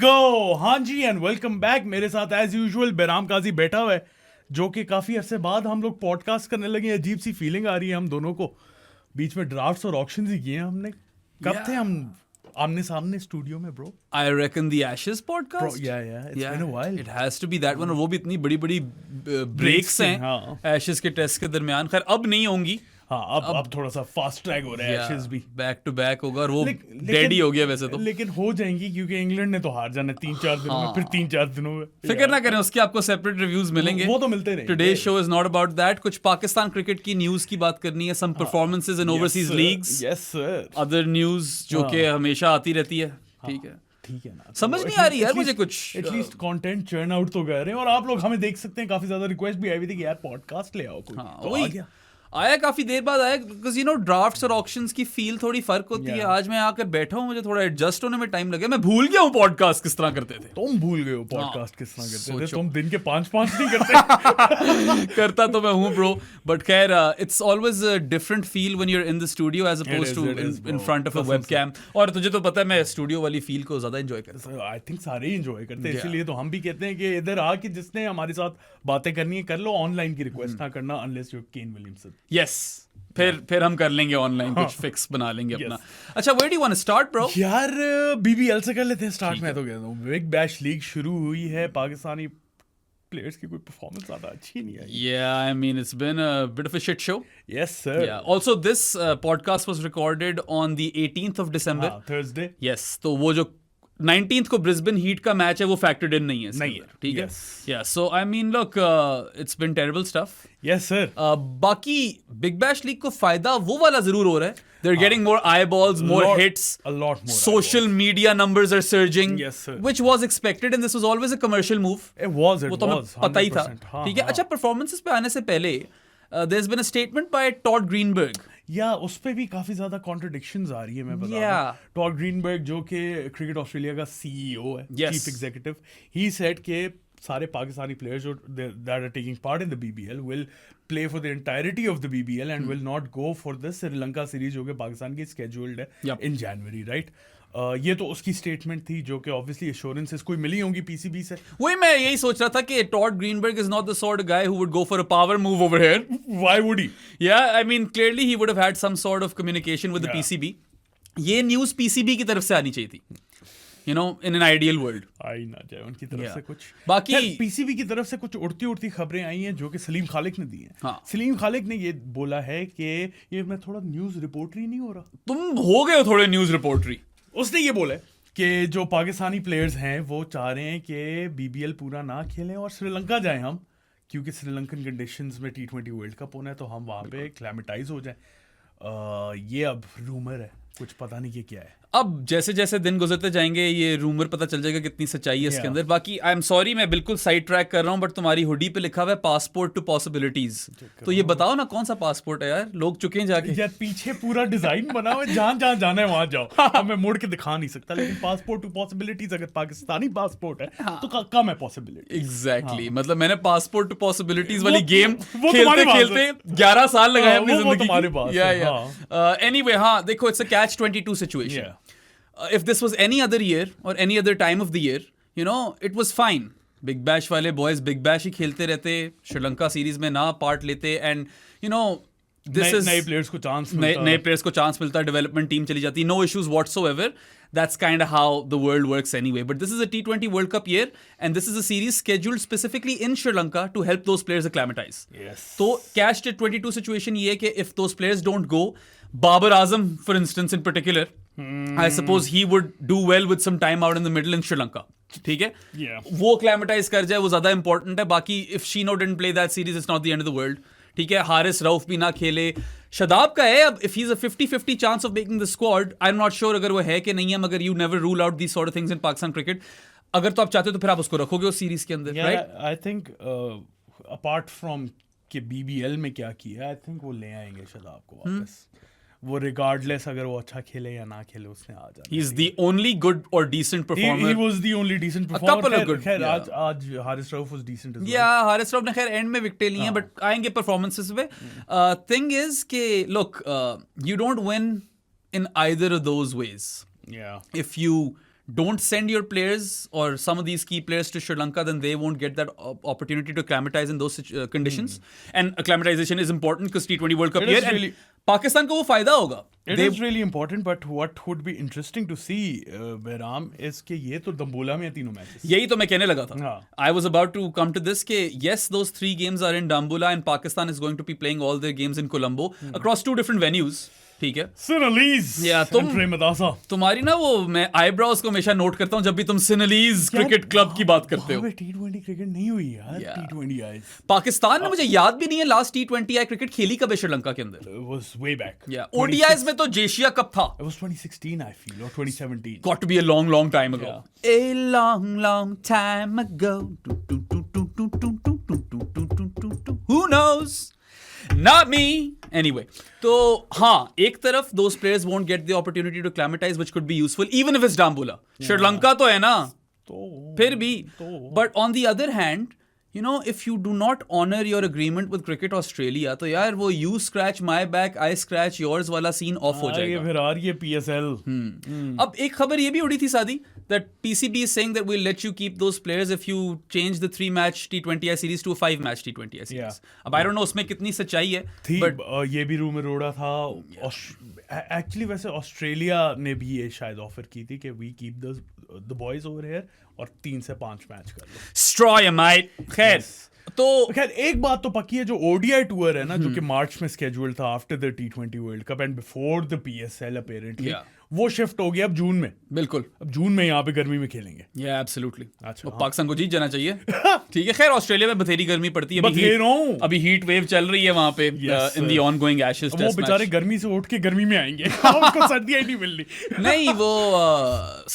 गो। हाँ जी, and welcome back. मेरे साथ एज यूजुअल बेराम काजी बैठा हुआ है, जो कि काफी अरसे बाद हम लोग पॉडकास्ट करने लगे। अजीब सी फीलिंग आ रही है हम दोनों को। बीच में ड्राफ्ट्स और ऑक्शंस ही किए हैं हमने। कब थे हम आमने सामने स्टूडियो में bro? I reckon the Ashes podcast. It's been a while. It has to be that one. और वो भी इतनी बड़ी बड़ी ब्रेक्स हैं हाँ। Ashes के टेस्ट के दरमियान। खैर अब नहीं होंगी। हाँ, अब थोड़ा सा फास्ट ट्रैक हो रहा है एशेज भी। बैक टू बैक होगा और वो डेड ही हो गया वैसे तो। लेकिन हो जाएंगी क्योंकि इंग्लैंड ने तो हार जाना 3-4 दिनों में, फिर 3-4 दिनों में। फिक्र ना करें, उसके आपको सेपरेट रिव्यूज मिलेंगे। वो तो मिलते रहेंगे। Today show is not about that. कुछ पाकिस्तान क्रिकेट की न्यूज की बात करनी है, some performances in overseas leagues, yes sir, other news जो कि हमेशा आती रहती है। ठीक है ना, समझ नहीं आ रही यार मुझे कुछ। एटलीस्ट कंटेंट चर्न आउट तो कर रहे हैं और आप लोग हमें देख सकते हैं। काफी ज्यादा रिक्वेस्ट भी आई हुई थी कि यार पॉडकास्ट ले आओ कोई। तो आ गया, आया काफी देर बाद आया, बिकॉज यू नो ड्राफ्ट्स और ऑक्शंस की फील थोड़ी फर्क होती है। आज मैं आकर बैठा हूँ, मुझे थोड़ा एडजस्ट होने में टाइम लगे। मैं भूल गया हूँ पॉडकास्ट किस तरह करते थे। तुम भूल गए हो पॉडकास्ट किस तरह करते थे। तुम दिन के 5-5 नहीं करते। करता तो मैं हूँ ब्रो, बट खैर it's always a different feel when you are in the studio as opposed to in front of a webcam. और तुझे तो पता है मैं स्टूडियो वाली फील को ज्यादा एंजॉय करता हूँ। आई थिंक सारे ही एंजॉय करते हैं, इसीलिए तो हम भी कहते हैं कि इधर आके जिसने हमारे साथ बातें करनी है कर लो। ऑनलाइन की रिक्वेस्ट ना करना unless you Kane Williamson. Yes, फिर हम कर लेंगे ऑनलाइन, कुछ फिक्स बना लेंगे अपना। अच्छा, where do you want to start bro? यार बीबीएल से कर लेते हैं स्टार्ट। मैं तो कहता हूँ बिग बैश लीग शुरू हुई है, पाकिस्तानी प्लेयर्स की कोई परफॉर्मेंस ज्यादा अच्छी नहीं आई। Yeah, I mean it's been a bit of a shit show. Yes sir. Yeah. Also this podcast was recorded on the 18th of December. Thursday. Yes. तो वो जो 19th को ब्रिस्बेन हीट का मैच है वो फैक्टर्ड इन नहीं है। नहीं है, ठीक है। yes. Yeah. So I mean look, it's been terrible stuff. Yes sir. बाकी बिग बैश लीग को फायदा वो वाला जरूर हो रहा है। They're getting more eyeballs, more hits, a lot more. Social media numbers are surging. Yes sir. Which was expected and this was always a commercial move. It was. वो तो हमें पता ही था। ठीक है। अच्छा, परफॉर्मेंसेस पे आने से पहले there's been a statement by Todd Greenberg. या उस पे भी काफी ज्यादा कॉन्ट्रडिक्शंस आ रही है। मैं बता Yeah. टॉड ग्रीनबर्ग जो कि क्रिकेट ऑस्ट्रेलिया का सीईओ है, Yes. Chief executive, he said के सारे पाकिस्तानी प्लेयर्स जो that are taking part in the BBL will play for the entirety of the BBL and will not go for the Sri Lanka series जो कि पाकिस्तान की scheduled है इन जनवरी, right? ये तो उसकी स्टेटमेंट थी जो कि ऑब्वियसली एश्योरेंसेस कोई मिली होंगी पीसीबी से। वही मैं यही सोच रहा था कि Todd Greenberg is not the sort guy who would go for a power move over here. Why would he? Yeah I mean clearly he would have had some sort of communication with the PCB. ये news PCB की तरफ से आनी चाहिए थी, you know, in an ideal world. आई ना जाए उनकी तरफ से कुछ। बाकी पीसीबी की तरफ से कुछ उड़ती उड़ती खबरें आई हैं जो कि सलीम खालिक ने दी हैं। हाँ। सलीम खालिक ने ये बोला है कि ये मैं थोड़ा न्यूज़ रिपोर्टरी नहीं हो रहा। तुम हो गए हो थोड़े न्यूज़ रिपोर्टरी। उसने ये बोला है कि जो पाकिस्तानी प्लेयर्स हैं वो चाह रहे हैं कि बीबीएल पूरा ना खेलें और श्रीलंका जाएं हम, क्योंकि श्रीलंकन कंडीशंस में T20 वर्ल्ड कप होना है तो हम वहाँ पे क्लाइमेटाइज हो जाएं। ये अब रूमर है, कुछ पता नहीं कि क्या है। अब जैसे जैसे दिन गुजरते जाएंगे ये रूमर पता चल जाएगा कितनी सच्चाई है इसके अंदर। बाकी आई एम सॉरी मैं बिल्कुल साइड ट्रैक कर रहा हूँ, बट तुम्हारी हुडी पे लिखा हुआ है पासपोर्ट टू पॉसिबिलिटीज। तो ये बताओ ना कौन सा पासपोर्ट है यार, लोग चुके हैं जाके। यार पीछे पूरा डिजाइन बना हुआ है, जहां जहां जाना है वहां जाओ। अब मैं मुड़ के दिखा नहीं सकता, लेकिन पासपोर्ट टू पॉसिबिलिटीज अगर पाकिस्तानी पासपोर्ट है तो कम है पॉसिबिलिटी। एग्जैक्टली, मतलब मैंने पासपोर्ट टू पॉसिबिलिटीज वाली गेम वो खेलते खेलते 11 साल लगाए अपनी वो जिंदगी तुम्हारे पास की। एनीवे, हाँ देखो, it's a catch-22 situation. If this was any other year or any other time of the year, you know, it was fine. Big Bash वाले boys Big Bash ही खेलते रहते, श्रीलंका सीरीज में ना पार्ट लेते, and you know, this is नए players को chance नए players को चांस मिलता, डेवलपमेंट टीम चली जाती, no issues whatsoever. That's kind of how the world works anyway. But this is a T20 World Cup year, and this is a series scheduled specifically in Sri Lanka to help those players acclimatize. Yes. So catch-22 situation ये है कि if those players don't go, Babar Azam, for instance, in particular, I suppose he would do well with some time out in the middle in Sri Lanka. ठीक है? Yeah. वो acclimatize कर जाए, वो ज़्यादा important है। बाकी if Shino didn't play that series, it's not the end of the world. ठीक है? हारिस रऊफ भी ना खेले, शदाब का है अब, if he's a 50-50 chance of making the squad, I'm not sure अगर वो है कि नहीं है, मगर you never rule out these sort of things in Pakistan cricket. अगर तो आप चाहते हो तो फिर आप उसको रखोगे उस सीरीज के अंदर, right? I think apart from कि बीबीएल में क्या किया, आई थिंक वो ले आएंगे शदाब को वापस। वो रिगार्डलेस अगर वो अच्छा खेले या ना खेले उसने आ जाना। He's the only good or decent performer. He was the only decent A performer. couple of good, खैर yeah. आज Haris Rauf was decent as well. या हारिस रऊफ ने खैर एंड में विकेट ली हैं, बट आएंगे परफॉर्मेंसेस पे। थिंग इज कि look, you don't win in either of those ways. Yeah. If you don't send your players or some of these key players to Sri Lanka, then they won't get that opportunity to acclimatize in those conditions. And acclimatization is important because T20 World Cup It year, is and really- Pakistan को वो फायदा होगा. It is really important, but what would be interesting to see, Behram, is कि ये तो दम्बोला में है तीनों मैचेस. यही तो मैं कहने लगा था. हाँ. I was about to come to this कि yes, those 3 games are in Dambulla and Pakistan is going to be playing all their games in Colombo across 2 different venues. ठीक है. Sinhalese Yeah, and Premadasa. तुम्हारी ना वो मैं eyebrows को हमेशा note करता हूँ जब भी तुम सिनलीज क्रिकेट क्लब की बात करते हो. T20 क्रिकेट नहीं हुई यार. Yeah. T20 आए. पाकिस्तान में मुझे याद भी नहीं है लास्ट T20 आई क्रिकेट खेली कब है श्रीलंका के अंदर. It was way back. ODIs में तो जेशिया कप था. It was 2016, I feel, or 2017. Got to be a long, long time ago. A long, long time ago. Who knows? Not me. Anyway, तो हाँ, एक तरफ those players won't get the opportunity to acclimatize, which could be useful, even if it's Dambulla. Sri Lanka तो है ना. फिर भी. But on the other hand, you know, if you do not honor your agreement with Cricket Australia, तो यार वो you scratch my back, I scratch yours वाला scene off हो जाएगा. फिर आ रही है PSL. अब एक खबर ये भी उड़ी थी सादी that PCB is saying that we'll let you keep those players if you change the 3-match T20I series to a 5-match T20I series. Yeah. अब I don't know उसमें कितनी सच्चाई है. थी, but ये भी रूमर उड़ा था. एक्चुअली वैसे ऑस्ट्रेलिया ने भी ये शायद ऑफर की थी कि we keep the boys over here और 3 से 5 मैच कर लो. straw ya mate. खैर तो खैर एक बात तो पक्की है, जो ODI टूर है ना जो कि मार्च में स्केड्यूल्ड था after the T20 world cup and before the PSL अपीयरेंटली, वो शिफ्ट हो गया अब जून में. बिल्कुल. अब जून में यहाँ पे गर्मी में खेलेंगे. Yeah, absolutely. अच्छा, वो पाकिस्तान को जीत जाना चाहिए. ठीक है. खैर ऑस्ट्रेलिया में बथेरी गर्मी पड़ती है. अभी हीट वेव चल रही है वहां पे in the ongoing Ashes test match. वो बेचारे गर्मी से उठ के गर्मी में आएंगे. उनको सर्दियां ही नहीं मिल रही. नहीं, वो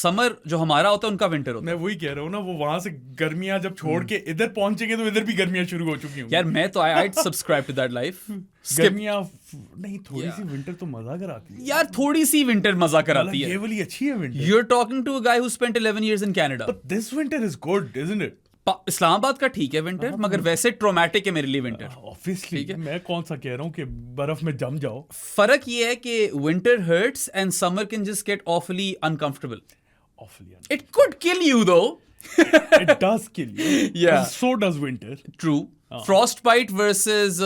समर जो हमारा होता है उनका विंटर होता है. मैं वही कह रहा हूँ ना, वो वहां से गर्मियां जब छोड़ के इधर पहुंचेंगे तो इधर भी गर्मियां शुरू हो चुकी होंगी. यार मैं तो आई सब्सक्राइब टू दैट लाइफ. गर्मियां नहीं, थोड़ी सी विंटर तो मजा कराती है यार. थोड़ी सी विंटर मजा कराती ये है. वाली अच्छी है winter. You're talking to a guy who spent 11 years in Canada. But this winter is good, isn't it? Islamabad का ठीक है विंटर, मगर वैसे ट्रॉमेटिक है मेरे लिए विंटर. Obviously, मैं कौन सा कह रहा हूँ कि बर्फ में जम जाओ. फर्क ये है कि winter hurts and summer can just get awfully uncomfortable. It could kill you though. It does kill you. Yeah. So does winter. True. Frostbite versus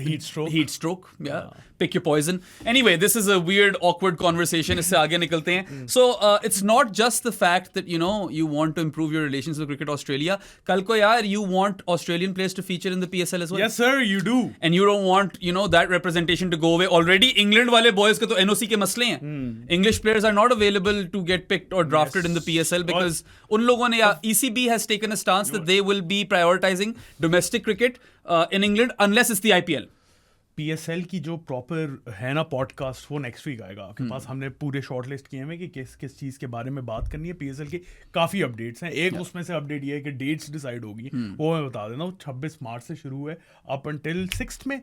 Heat stroke. Heat stroke. Yeah. Pick your poison. Anyway, this is a weird, awkward conversation. इससे आगे निकलते हैं. So it's not just the fact that you want to improve your relations with Cricket Australia. कल को यार you want Australian players to feature in the PSL as well. Yes sir, you do. And you don't want that representation to go away. Already England वाले boys के तो NOC के मसले हैं. English players are not available to get picked or drafted in the PSL because उन लोगों ने ECB has taken a stance that they will be prioritizing domestic cricket in England unless it's the IPL. PSL की जो proper है ना podcast, वो next week आएगा आपके पास. हमने पूरे शॉर्टलिस्ट किए हैं कि किस किस चीज़ के बारे में बात करनी है. PSL की काफ़ी अपडेट्स हैं. एक उसमें से अपडेट ये है कि डेट्स डिसाइड होगी. वो मैं बता देना, 26 मार्च से शुरू है अप अंटिल 6th में.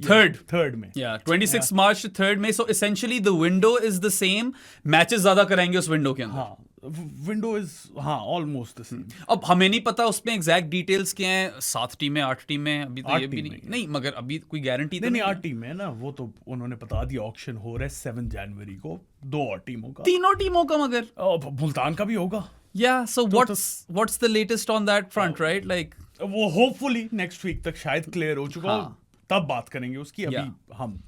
थर्ड में. Yeah, 26 March to 3rd May. So essentially the window is the same. Matches ज़्यादा कराएंगे उस विंडो के अंदर. हाँ, window is almost the same. अब हमें नहीं पता उसमें एग्जैक्ट डिटेल्स क्या हैं. 7 टीमें 8 टीमें अभी तो ये भी नहीं मगर अभी कोई गारंटी तो नहीं. 8 टीमें ना, वो तो उन्होंने बता दिया. ऑक्शन हो रहा है 7 जनवरी को 2 और टीमों का. 3 टीमों का मगर मुल्तान का भी होगा. Yeah, so what's the latest on that front, right? Like वो होपफुली नेक्स्ट वीक तक शायद क्लियर हो चुका हो, तब बात करेंगे उसकी. अभी हम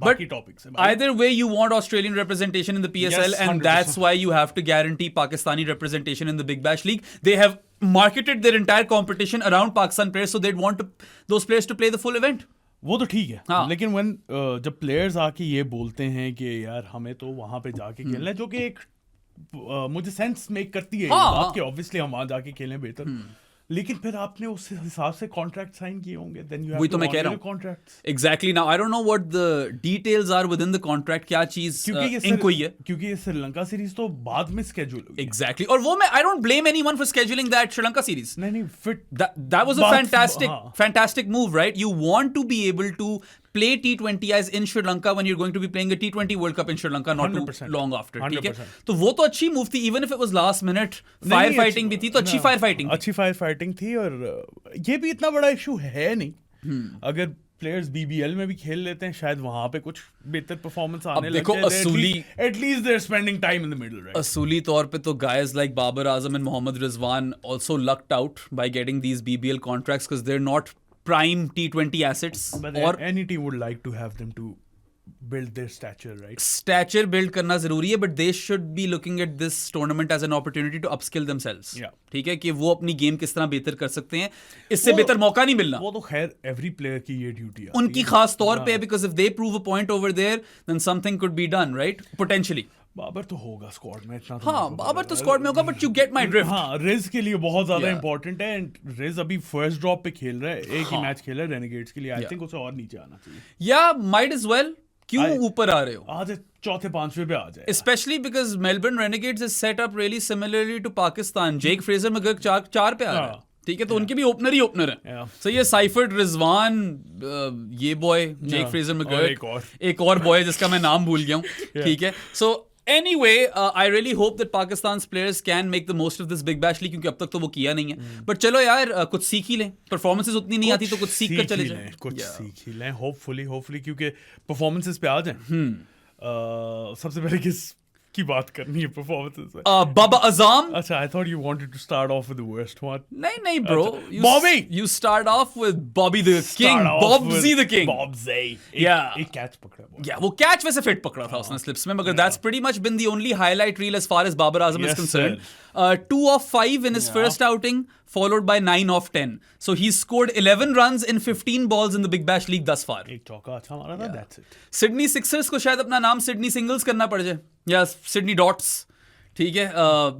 बाकी टॉपिक्स हैं. Either way, you want Australian representation in the PSL, Yes, and that's why you have to guarantee Pakistani representation in the Big Bash League. They have marketed their entire competition around Pakistan players, so they'd want those players to play the full event. वो तो ठीक है, लेकिन when जब players आके ये बोलते हैं कि यार हमें तो वहां पे जाके खेलना है, जो कि एक मुझे सेंस मेक करती है बात कि ऑब्वियसली हम वहां जाके खेलें बेहतर, लेकिन फिर आपने उस हिसाब से कॉन्ट्रैक्ट साइन किए होंगे. Then you have to honour the contracts. Exactly. Now I don't know what the details are within the contract. क्या चीज इंक हुई है, क्योंकि ये श्रीलंका सीरीज तो बाद में स्केड्यूल हुई. एग्जैक्टली. और वो मैं I don't blame anyone for scheduling that Sri Lanka series. नहीं fit that was a fantastic move, right? You want to be able to play T20Is in Sri Lanka when you're going to be playing a T20 World Cup in Sri Lanka not 100%, too long after. 100%. ठीक है, तो वो तो अच्छी move थी. even if it was last minute fire fighting भी थी, तो अच्छी फायर फाइटिंग थी. और ये भी इतना बड़ा इशू है नहीं. अगर प्लेयर्स बीबीएल में भी खेल लेते हैं, शायद वहां पे कुछ बेहतर परफॉर्मेंस आने लग देखो, जाए। At least they are spending time in the middle, right? असूली तौर पे तो guys like Babar Azam and Mohammad Rizwan also lucked out by getting these BBL contracts because they are not prime T20 assets. Or any team would like to have them to build their stature, right? Stature build करना जरूरी है, but they should be looking at this tournament as an opportunity to upskill themselves. Yeah. ठीक है कि वो अपनी game किस तरह बेहतर कर सकते हैं, इससे बेहतर मौका नहीं मिलना। वो तो खैर every player की ये ड्यूटी है उनकी खास तौर पे, because if they prove a point over there, then something could be done, right? Potentially. Babar तो होगा स्क्वाड में, इतना हाँ, बाबर तो स्क्वाड में होगा, but you get my drift. हाँ, रिज के लिए बहुत ज्यादा इंपॉर्टेंट है, एंड रिज अभी फर्स्ट ड्रॉप पे खेल रहा है, एक ही मैच खेला है रेनेगेड्स के लिए। आई थिंक उसे और नीचे आना चाहिए। या माइट एज वेल, क्यों ऊपर आ रहे हो? आज चौथे पांचवे पे आ जाए, especially because Melbourne Renegades is set up really similarly to Pakistan. Jake Fraser McGurk चार पे आ रहा है, ठीक है, तो उनके भी ओपनर ही ओपनर है। सो ये साइफर्ट, रिजवान, ये बॉय जेक फ्रेजर मैकगर्क, एक और बॉय जिसका मैं नाम भूल गया हूँ, ठीक है। सो anyway, I really hope that Pakistan's players can make the most of this Big Bash League, क्योंकि अब तक तो वो किया नहीं है। बट चलो यार, कुछ सीख ही लें, परफॉर्मेंसेस उतनी नहीं आती तो कुछ सीख कर चले जाएं, कुछ सीख ही लें, होपफुली, क्योंकि परफॉर्मेंसेस पे आ जाएं। सबसे पहले किस की बात करनी है परफॉर्मेंसेस में? बाबा अज़ाम। अच्छा, I thought you wanted to start off with the worst one. नहीं bro, Bobby. You start off with Bobby the King, Bobsy the King. Bobsy. Yeah. एक कैच पकड़ा। Yeah, वो कैच वैसे फिट पकड़ा था उसने स्लिप्स में, मगर that's pretty much been the only highlight reel as far as Babar Azam is concerned. 2 of 5 in his first outing, followed by 9 of 10. So he's scored 11 runs in 15 balls in the Big Bash League thus far. एक चौका अच्छा मारा था, that's it. Sydney Sixers को शायद अपना नाम Sydney singles करना पड़ जाए, या सिडनी डॉट्स, ठीक है।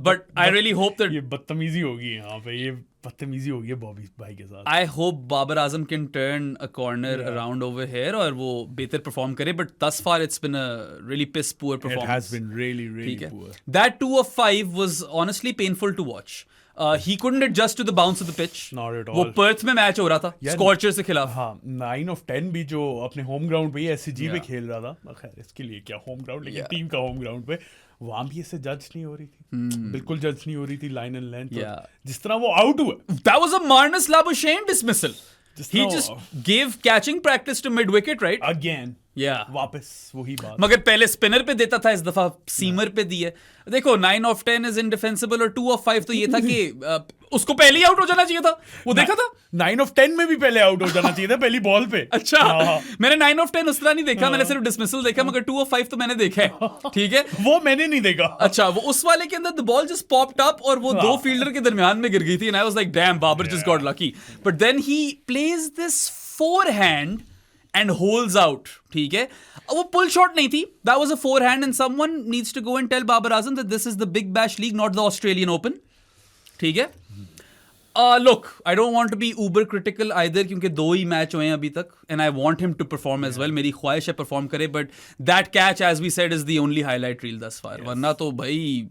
But I really hope that ये बदतमीजी होगी यहाँ पे, ये बदतमीजी होगी बॉबी भाई के साथ। I hope Babar Azam can turn a corner around over here और वो बेहतर परफॉर्म करे, but thus far it's been a really piss poor performance. It has been really poor. That 2 of 5 was honestly painful to watch. He couldn't adjust to the bounce of the pitch. Not at all. वो Perth में match हो रहा था स्कॉर्चर से खिलाफ। हाँ, 9 of 10 भी जो अपने होम ग्राउंड पे SCG पे खेल रहा था, खैर इसके लिए क्या होम ग्राउंड, लेकिन टीम का होम ग्राउंड पे वहां भी इससे जज नहीं हो रही थी, बिल्कुल जज नहीं हो रही थी लाइन एंड लेंथ। जिस तरह वो आउट हुआ, that was a Marnus Labuschagne dismissal. He just gave catching practice to mid wicket, right? Again. वापस वही बात। मगर पहले स्पिनर पे देता था, इस दफा सीमर पे दी है। देखो 9 of 10 इज इनडिफेंसिबल और 2 of 5 तो ये था कि उसको पहले ही आउट हो जाना चाहिए था, वो देखा था। 9 of 10 में भी पहले आउट हो जाना चाहिए था पहली बॉल पे। अच्छा, मैंने 9 of 10 उस तरह नहीं देखा, मैंने सिर्फ डिसमिसल देखा, मगर 2 of 5 तो मैंने देखा है, ठीक है। वो मैंने नहीं देखा। अच्छा, वो उस वाले के अंदर the ball just popped up और वो 2 फील्डर के दरमियान में गिर गई थी, and I was like damn, Babar just got lucky. But then he plays this forehand and holds out, ठीक है। वो पुल शॉट नहीं थी, that was a forehand, and someone needs to go and tell Babar Azam that this is the Big Bash League, not the Australian Open, ठीक है। Look, I don't want to be uber critical either, क्योंकि 2 ही match हुए हैं अभी तक, and I want him to perform as well. मेरी ख्वाहिश है परफॉर्म करे, but that catch, as we said, is the only highlight reel thus far. वरना तो भाई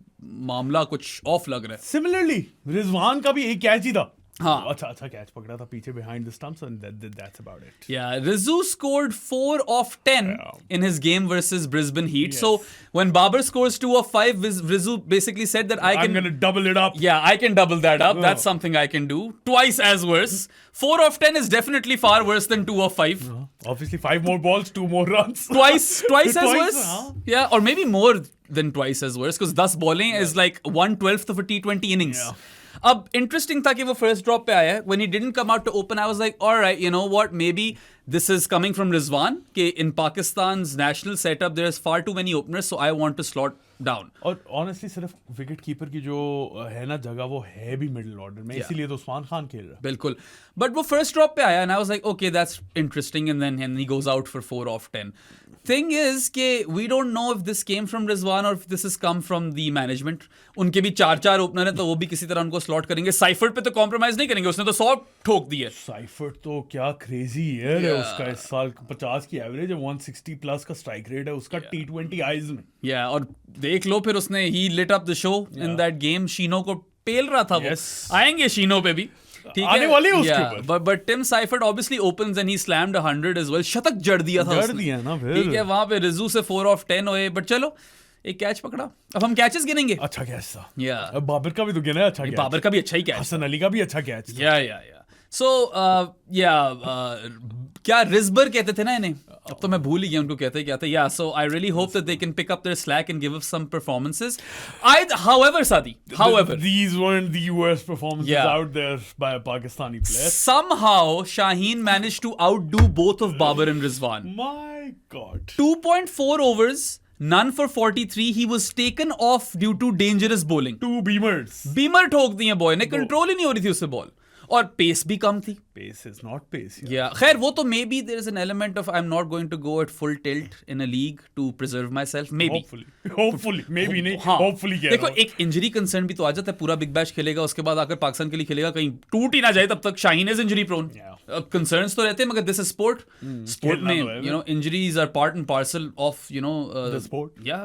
मामला कुछ ऑफ लग रहा है। Similarly, रिजवान का भी एक कैच ही था। हाँ, अच्छा कैच पकड़ा था पीछे behind the stumps, and that's about it. Yeah, Rizzu scored 4 of 10 in his game versus Brisbane Heat. Yes. So when Babar scores 2 of 5, Rizzu basically said that I'm going to double it up. Yeah, I can double that up. That's something I can do. Twice as worse. 4 of 10 is definitely far worse than 2 of 5. Obviously 5 more balls, 2 more runs. Twice as worse. Yeah, or maybe more than twice as worse, because 10 bowling is like 1/12 of a T20 innings. अब interesting था कि वो first drop पे आया है। When he didn't come out to open, I was like, all right, you know what, maybe this is coming from Rizwan, कि in Pakistan's national setup there is far too many openers, so I want to slot down. और honestly सिर्फ wicket keeper की जो है ना जगह, वो है भी मिडिल ऑर्डर में, इसीलिए तो उस्मान खान खेल रहा है। बिल्कुल, बट वो फर्स्ट ड्रॉप पे आया, and I was like, okay, that's interesting, and then he goes out for 4 of 10. Thing is कि we don't know if this came from Rizwan or if this has come from the management. उनके भी 4 opener हैं, तो वो भी किसी तरह उनको स्लॉट करेंगे। साइफर्ट पे तो कॉम्प्रोमाइज नहीं करेंगे, उसने तो 100 ठोक दिए। साइफर्ट तो क्या क्रेजी है उसका, इस साल 50 की एवरेज है, 160 प्लस का स्ट्राइक रेट है उसका T20 आईज में। और देख लो फिर उसने ही lit up the show in that game. शीनो को पेल रहा था वो। आएंगे शीनो पे भी, आने वाले हैं उसके ऊपर। But Tim Seifert obviously opens and he slammed 100 as well. शतक जड़ दिया था ना फिर, ठीक है। वहां पे रिजू से 4 of 10 हुए, बट चलो एक कैच पकड़ा। अब हम कैचेस गिनेंगे। अच्छा कैच था। बाबर का भी तो गिना है अच्छा कैच। बाबर का भी अच्छा ही कैच, हसन अली का भी अच्छा कैच। या So क्या रिजबर कहते थे ना इन्हें, अब तो मैं भूल ही गया उनको कहते क्या थे. Yeah, so I really hope that they can pick up their slack and give us some performances. However, Sadi, these weren't the worst performances out there by a Pakistani player. Somehow Shaheen managed to outdo both of Babar and Rizwan. My God. 2.4 overs, none for 43. He was taken off due to dangerous bowling. 2 beamers. Beamer ठोक दिए boy ने, control ही नहीं हो रही थी उससे ball, और pace भी कम थी. Pace is not pace. Yeah, खैर वो तो maybe there is an element of I'm not going to go at full tilt in a league to preserve myself. Maybe. Hopefully. Maybe नहीं. हाँ. Hopefully कह देखो एक इंजरी कंसर्न भी तो आ जाता है. पूरा बिग बैश खेलेगा, उसके बाद आकर पाकिस्तान के लिए खेलेगा, कहीं टूट ही ना जाए तब तक. Shaheen is injury prone. Concerns तो रहते हैं, मगर दिस इज स्पोर्ट. स्पोर्ट में you know injuries are part and parcel of you know the sport. Yeah,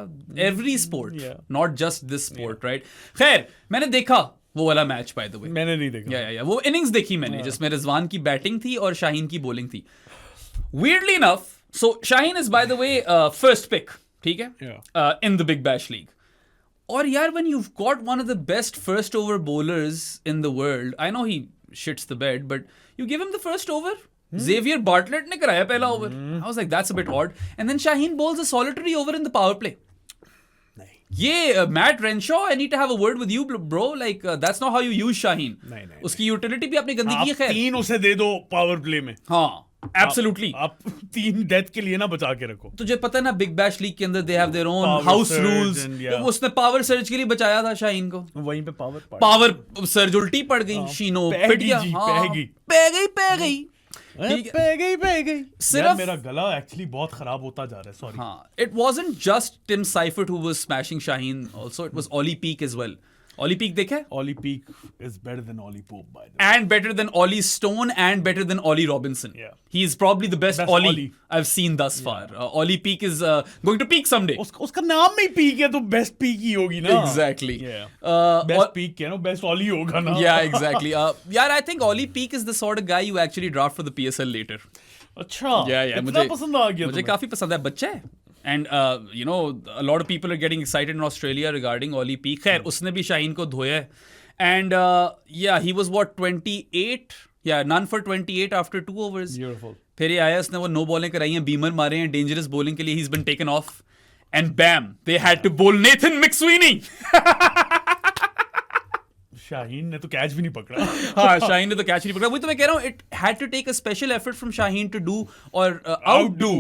every sport, not just this sport, right? खैर मैंने देखा वो वाला मैच बाय द वे. मैंने नहीं देखा. या वो इनिंग्स देखी मैंने जिसमें रिजवान की बैटिंग थी और शाहीन की बॉलिंग थी. Weirdly enough, so Shaheen is by the way first pick, ठीक है, in the Big Bash League. और यार when you've got one of the best first over bowlers in the world, I know he shits the bed, but you give him the first over. Xavier Bartlett ने कराया पहला over. I was like that's a bit odd. And then Shaheen bowls a solitary over in the power play. ये Matt Renshaw, I need to have a word with you, bro. Like that's not how you use Shaheen. नहीं. उसकी utility भी आपने गंदी की है. खैर 3 उसे दे दो पावर प्ले में. हाँ, absolutely. आप 3 डेथ के लिए ना बचा के रखो. तुझे पता है ना बिग बैश लीग के अंदर they have their own house rules. उसने पावर सर्ज के लिए बचाया था शाहीन को. वहीं पे पावर सर्ज उल्टी पड़ गई. शीनो पिट गया. पै गई. सिर्फ मेरा गला एक्चुअली बहुत खराब होता जा रहा है. सॉरी. हाँ, it wasn't just Tim Seifert who was smashing Shaheen. Also, it was Ollie Peak as well. Ollie Peak देखा है? Ollie Peak is better than Ollie Pope by the way. And better than Ollie Stone and better than Ollie Robinson. Yeah. He's probably the best Ollie I've seen thus far. Ollie Peak is going to peak someday. उसका नाम ही Peak है तो best Peak ही होगी ना. Exactly. Best Peak क्या ना, best Ollie होगा ना. Yeah, exactly. I think Ollie Peak is the sort of guy you actually draft for the PSL later. अच्छा. Yeah. इतना पसंद आ गया. मुझे काफी पसंद है. बच्चा है. And you know a lot of people are getting excited in Australia regarding Ollie Peak. खैर उसने भी शाहीन को धोया है. And he was what 28? Yeah, none for 28 after 2 overs. Beautiful. फिर ये आया, उसने वो नो बॉलिंग कराई हैं, बीमर मारे हैं डेंजरस बॉलिंग के लिए. He's been taken off. And bam, they had to bowl Nathan McSweeney. Shaheen ने तो कैच भी नहीं पकड़ा. हाँ, शाहीन ने तो कैच नहीं पकड़ा. वही तो मैं कह रहा हूँ, it had to take a special effort from Shaheen to do or outdo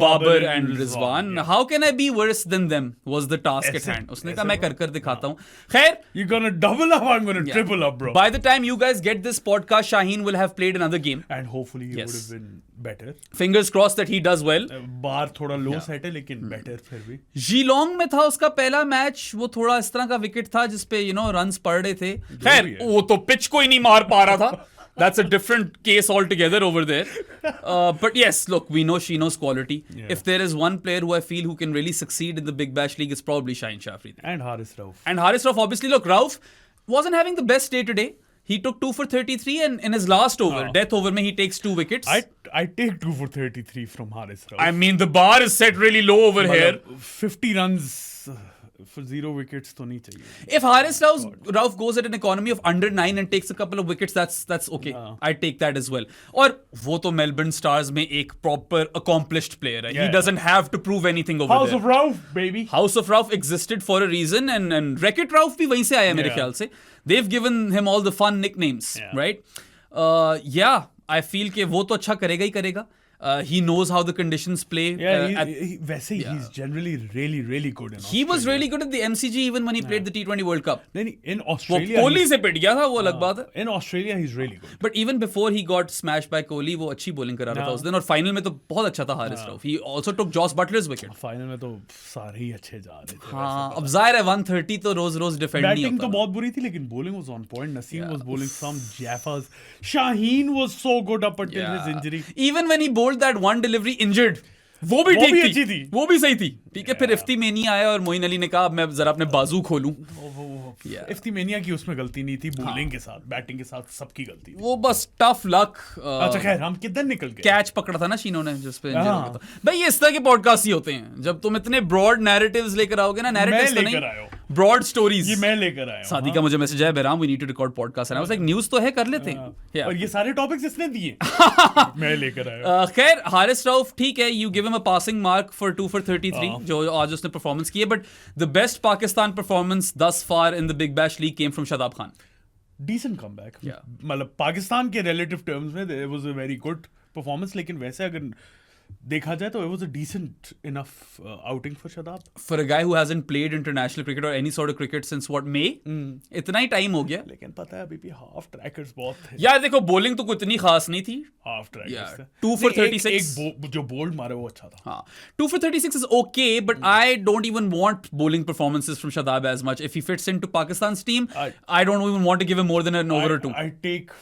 Babar and Rizwan. Yeah. How can I be worse than them was the task at hand. उसने कहा मैं कर दिखाता हूँ. खैर, you're gonna double up, I'm gonna triple up, bro. By the time you guys get this podcast, Shaheen will have played another game. And hopefully he would have been better. Fingers crossed that he does well. बार थोड़ा लो set है लेकिन better फिर भी. Geelong में था उसका पहला match. वो थोड़ा इस तरह का विकेट था जिसपे रन्स पड़ रहे थे. खैर वो तो पिच को ही नहीं मार पा रहा था. That's a different case altogether over there. But yes, look, we know Sheeno's quality. Yeah. If there is one player who I feel who can really succeed in the Big Bash League, it's probably Shaheen Shah Afridi. And Haris Rauf. Obviously, look, Rauf wasn't having the best day today. He took 2 for 33 and in his last over, death over, he takes 2 wickets. I take 2 for 33 from Haris Rauf. I mean, the bar is set really low over here. 50 runs for 0 wickets तो नहीं चाहिए. If Haris Rauf goes at an economy of under 9 and takes a couple of wickets, that's okay. I take that as well. और वो तो Melbourne Stars में एक proper accomplished player है. He doesn't have to prove anything over House there. House of Rauf, baby. House of Rauf existed for a reason and Wreck-It Rauf भी वहीं से आया मेरे ख्याल से. They've given him all the fun nicknames, right? I feel कि वो तो अच्छा करेगा ही करेगा. He knows how the conditions play. He's generally really, really good in Australia. He was really good at the MCG even when he played the T20 World Cup. In Australia, वो कोहली से पिट गया था, वो अलग बात है. In Australia, he's really good. But even before he got smashed by Kohli, वो अच्छी bowling करा रहा था उस दिन. और final में तो बहुत अच्छा था Haris Rauf. He also took Joss Butler's wicket. Final में तो सारे ही अच्छे जा रहे थे. हाँ, अब जाहिर है 130 तो रोज defend नहीं होता. Batting तो बहुत बुरी थी लेकिन bowling was on point. Naseem was bowling some jaffas. Shaheen was so good up until his injury. Even when he bowled that one delivery injured, वो भी ठीक थी, वो भी सही थी. ठीक है, फिर इफ्ती मेनिया आया और मोइन अली ने कहा मैं जरा अपने बाजू खोलूं. इफ्ती मेनिया की उसमें गलती नहीं थी, बॉलिंग के साथ बैटिंग के साथ सबकी गलती थी. वो बस टफ लक. अच्छा खैर, हम किधर निकल गए. कैच पकड़ा था ना शीनो ने जिस पे इंजर हो गया था. भाई ये इस तरह के पॉडकास्ट ही होते हैं जब तुम इतने ब्रॉड नैरेटिव्स लेकर आओगे ना. नैरेटिव्स तो नहीं, broad stories. ये मैं लेकर आया हूँ, सादी का मुझे मैसेज आया, बेराम, we need to record podcast, and I was like, news तो है, कर लेते हैं. Yeah. और ये सारे टॉपिक्स इसने दिए. मैं लेकर आया हूँ. खैर, हारिस रऊफ ठीक है, you give him a passing mark for 2 for 33 जो आज उसने परफॉर्मेंस की है, but the best Pakistan performance thus far in the Big Bash League came from Shadab Khan. Decent comeback. Yeah. मतलब पाकिस्तान के relative terms में it was a very good performance, लेकिन वैसे अगर देखा जाए तो it was a decent enough outing for Shadab. For a guy who hasn't played international cricket or any sort of cricket since what, May? इतना ही time हो गया. लेकिन पता है अभी भी half trackers बहुत थे. यार देखो, bowling तो इतनी खास नहीं थी. Half trackers थे. 2 for नहीं, 36. एक जो bold मारे वो अच्छा था. हाँ, 2 for 36 is okay, but I don't even want bowling performances from Shadab as much. If he fits into Pakistan's team, I don't even want to give him more than an over or two. I take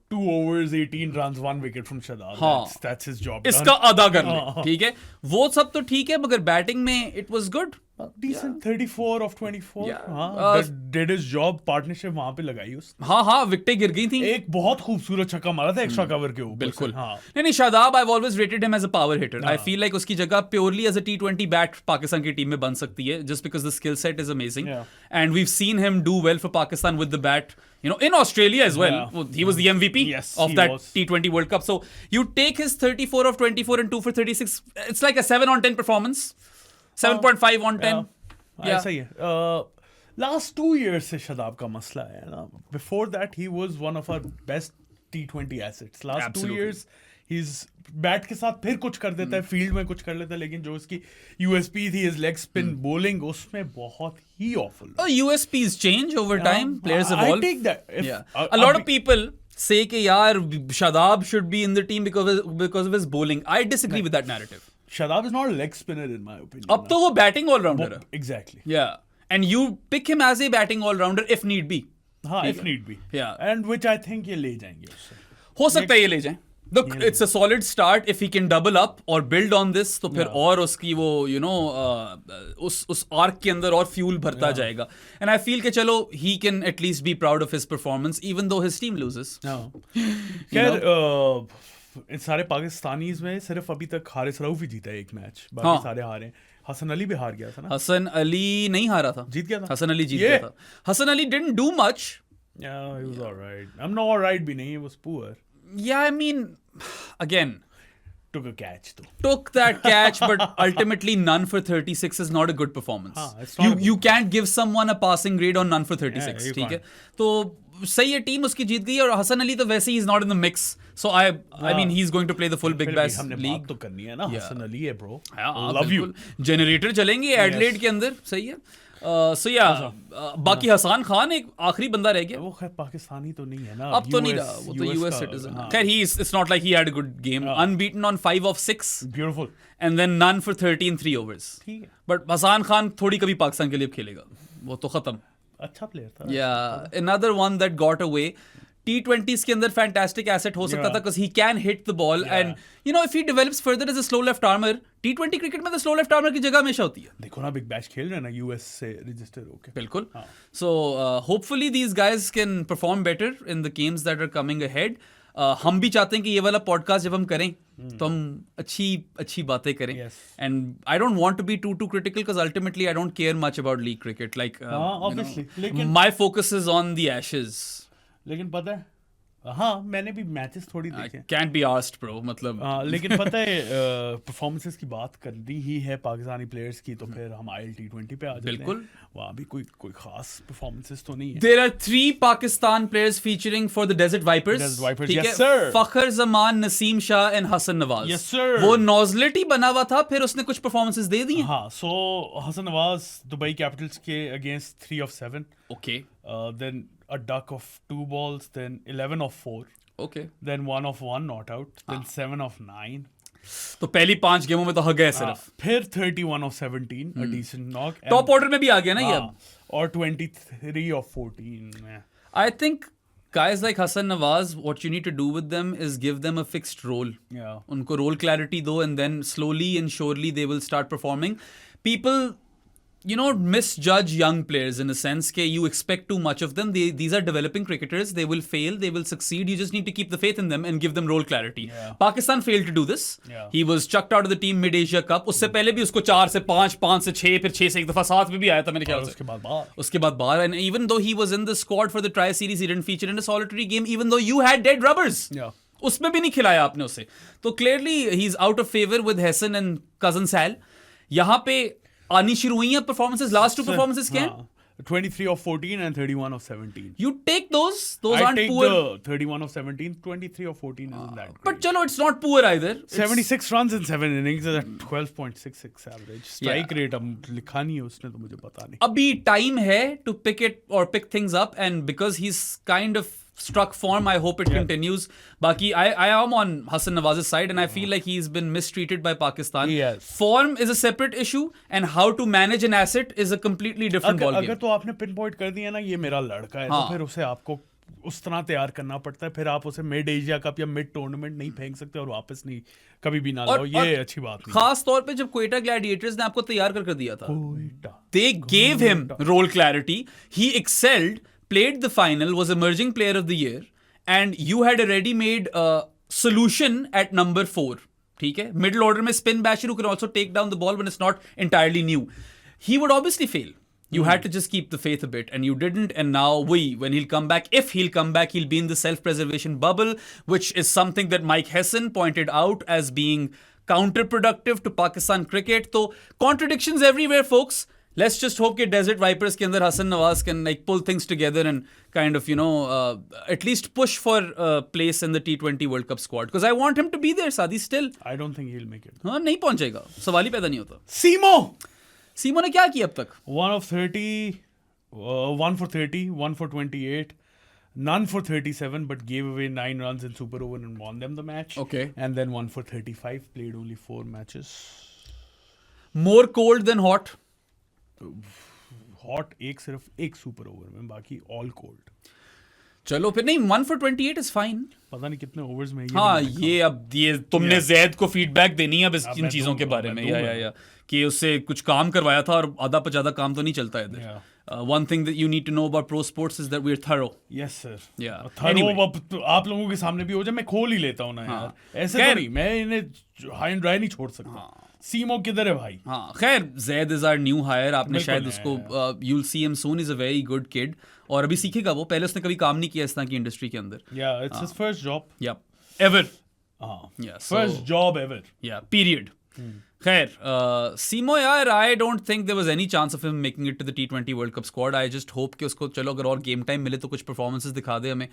2 overs, 18 runs, 1 wicket from Shadab. हाँ. That's his job. इसका आधा कर ले, ठीक है. वो सब तो ठीक है, मगर बैटिंग में it was good. Decent 34 of 24. Yeah. हाँ, did his job. Partnership वहाँ पे लगाई उसने. हाँ, विकेटें गिर गई थी. एक बहुत खूबसूरत छक्का मारा था एक्स्ट्रा कवर के ऊपर. बिल्कुल. हाँ. नहीं, Shadab, I've always rated him as a power hitter. I feel like उसकी जगह purely as a T20 bat Pakistan की टीम में बन सकती है, just because the skill set is amazing. Yeah. And we've seen him do well for Pakistan with the bat. You know, in Australia as well. Yeah. He was the MVP of that was. T20 World Cup. So you take his 34 of 24 and 2 for 36. It's like a 7 on 10 performance. 7.5 on 10. Yeah. ऐसा ही है. Last 2 years से शदाब का मसला है ना. Before that he was one of our best T20 assets. Last Absolutely. 2 years he's bat के साथ फिर कुछ कर देता है, फील्ड में कुछ कर लेता है, लेकिन जो उसकी USP थी, his leg spin bowling, उसमें बहुत ही awful. USPs change over time. Players evolve. I take that. A lot of people say कि यार Shadab should be in the team because of his bowling. I disagree with that narrative. Shadab is not a leg spinner in my opinion. अब तो वो batting allrounder है. Exactly. Yeah. And you pick him as a batting all-rounder if need be. हाँ, if need be. Yeah. And which I think ये ले जाएंगे उससे. हो सकता है ये ले जाएं. Look, it's a solid start. If he can double up or build on this, तो फिर और उसकी वो उस आर्क के अंदर और फ्यूल भरता जाएगा. And I feel कि चलो he can at least be proud of his performance even though his team loses. खैर इन सारे पाकिस्तानीज में सिर्फ अभी तक हारिस रऊफ ही जीता है एक मैच, बाकी सारे हारे. हसन अली भी हार गया था ना. हसन अली नहीं हारा था. जीत गया था. हसन अली जीत गया था. Hasan Ali didn't do much. Yeah, he was alright. I'm not alright भी नहीं, he was poor. Yeah, I mean, again, took a catch though. Took that catch, but ultimately none for 36 is not a good performance. it's not You can't give someone a passing grade on none for 36. ठीक है. तो सही है, team उसकी जीत गई, और हसन अली तो वैसे ही is not in the mix. So I mean he's going to play the full Big Bash League. तो करनी है ना. हसन अली है bro. Love you. Generator चलेंगे एडिलेड के अंदर, सही है. So yeah, बाकी हसन खान एक आखिरी बंदा रह गया. वो खैर पाकिस्तानी तो नहीं है ना. अब तो नहीं रहा, वो तो US citizen. खैर it's not like he had a good game. Unbeaten on 5 of 6. Beautiful. And then none for 30 in 3 overs. ठीक है. But हसन खान थोड़ी कभी पाकिस्तान के लिए खेलेगा, वो तो खत्म. अच्छा प्लेयर था. Yeah, another one that got away. T20s के अंदर fantastic asset हो सकता था because he can hit the ball and you know if he develops further as a slow left armer, T20 cricket में तो slow left armer की जगह हमेशा होती है. देखो ना बिग बैश खेल रहे हैं ना US से रजिस्टर होके. बिल्कुल. So hopefully these guys can perform better in the games that are coming ahead. हम भी चाहते हैं कि ये वाला पॉडकास्ट जब हम करें तो हम अच्छी बातें करें. And I don't want to be too critical because ultimately I don't care much about league cricket. Like obviously my focus is on the Ashes. लेकिन पता है, हाँ मैंने भी मैचेस थोड़ी देखे. कैंट बी आस्क्ड ब्रो, मतलब लेकिन पता है परफॉर्मेंसेस की बात करनी ही है पाकिस्तानी प्लेयर्स की, तो फिर हम IL-T20 पे आ जाते हैं. बिल्कुल. वहाँ भी कोई खास परफॉर्मेंसेस तो नहीं है. There are 3 Pakistan players featuring for the Desert Vipers. ठीक है. Yes sir. Fakhar Zaman, Naseem Shah and Hasan Nawaz. Yes sir. वो नॉजलेट ही बना हुआ था, फिर उसने कुछ परफॉर्मेंसेस दे दी. हाँ, so Hasan Nawaz Dubai Capitals के against 3 of 7. Okay. Then a duck of 2 balls, then 11 of 4. Okay. Then 1 of 1 not out, then 7 of 9. तो पहली 5 गेमों में तो हग गए सिर्फ. फिर 31 of 17, a decent knock. Top order में भी आ गया ना ये अब. और 23 of 14 में. I think guys like Hassan Nawaz, what you need to do with them is give them a fixed role. Yeah. उनको role clarity दो and then slowly and surely they will start performing. People you know, misjudge young players in a sense that you expect too much of them. These are developing cricketers. They will fail. They will succeed. You just need to keep the faith in them and give them role clarity. Yeah. Pakistan failed to do this. Yeah. He was chucked out of the team mid-Asia Cup. उससे पहले भी उसको 4 से 5, 5 से 6, फिर 6 से एक दफा 7 में भी आया था मेरे ख्याल से. उसके बाद बाहर. And even though he was in the squad for the tri-series, he didn't feature in a solitary game. Even though you had dead rubbers. Yeah. उसमें भी नहीं खिलाया आपने उसे. तो clearly he's out of favor with Hassan and cousin Sal. यहाँ पे आनी शुरू हुई हैं परफॉर्मेंसेस. लास्ट 2 परफॉर्मेंसेस क्या हैं? 23 of 14 and 31 of 17. You take those I aren't take poor. the 31 of 17, 23 of 14 isn't that great. But chalo, it's not poor either. 76 runs in 7 innings is at 12.66 average. Strike rate अब लिखा नहीं है उसने तो मुझे पता नहीं. अभी time है to pick it or pick things up, and because he's kind of struck form, I hope it continues. Baki, I am on Hassan Nawaz's side, and I feel like he's been mistreated by Pakistan. Yes. Form is a separate issue, and how to manage an asset is a completely different ballgame. अगर तो आपने pin point कर दिया ना ये मेरा लड़का है तो फिर उसे आपको उस तरह तैयार करना पड़ता है. फिर आप उसे मिड एशिया कप या मिड टूर्नामेंट नहीं फेंक सकते और वापस नहीं कभी भी ना लाओ. ये अच्छी बात नहीं. खास तौर पे जब क्वेटा ग्लैडिएटर्स ने आपको तैयार कर दिया था, Quetta. they gave him role clarity. He excelled, played the final, was emerging player of the year, and you had a ready-made solution at number 4. ठीक है, middle order में spin basher who can also take down the ball when it's not entirely new. He would obviously fail. You had to just keep the faith a bit, and you didn't. And now when he'll come back, if he'll come back, he'll be in the self-preservation bubble, which is something that Mike Hesson pointed out as being counterproductive to Pakistan cricket. So contradictions everywhere, folks. Let's just hope that Desert Vipers के अंदर Hassan Nawaz can like pull things together and kind of, you know, at least push for place in the T20 World Cup squad. Because I want him to be there, Sadi, still. I don't think he'll make it. हाँ, नहीं पहुंचेगा. सवाल ही पैदा नहीं होता. सीमो ने क्या किया अब तक? 1 of 30, 1 for 30, 1 for 28, none for 37, but gave away 9 runs in super over and won them the match. Okay. And then 1 for 35, played only 4 matches. More cold than hot. Hot सिर्फ एक सुपर ओवर में, बाकी all cold. चलो फिर नहीं, 1 for 28 is fine. पता नहीं कितने ओवर्स में. हाँ, ये तुमने जैद को फीडबैक देनी है बस इन चीजों के बारे में. या कि उससे कुछ काम करवाया था और आधा पर ज्यादा काम तो नहीं चलता है. One thing that you need to know about pro sports is that we're thorough. Yes sir. Yeah. Anyway. आप लोगों के सामने भी हो जाए, मैं खोल ही लेता हूँ ना यार. ऐसे तो नहीं, मैं इन्हें हाई एंड ड्राई नहीं छोड़ सकता. सीमो किधर है भाई? हाँ, खैर Zaid is our new hire. आपने शायद उसको you'll see him soon. Is a very good kid. और अभी सीखेगा वो. पहले उसने कभी काम नहीं किया इस तरह की इंडस्ट्री के अंदर. Yeah, it's his first job. Yeah. Ever. Yeah. First job ever. Yeah. Period. खैर, सीमो यार, I don't think there was any chance of him making it to the T20 World Cup squad. I just hope कि उसको चलो अगर और game time मिले तो कुछ परफॉर्मेंसेस दिखा दे हमें.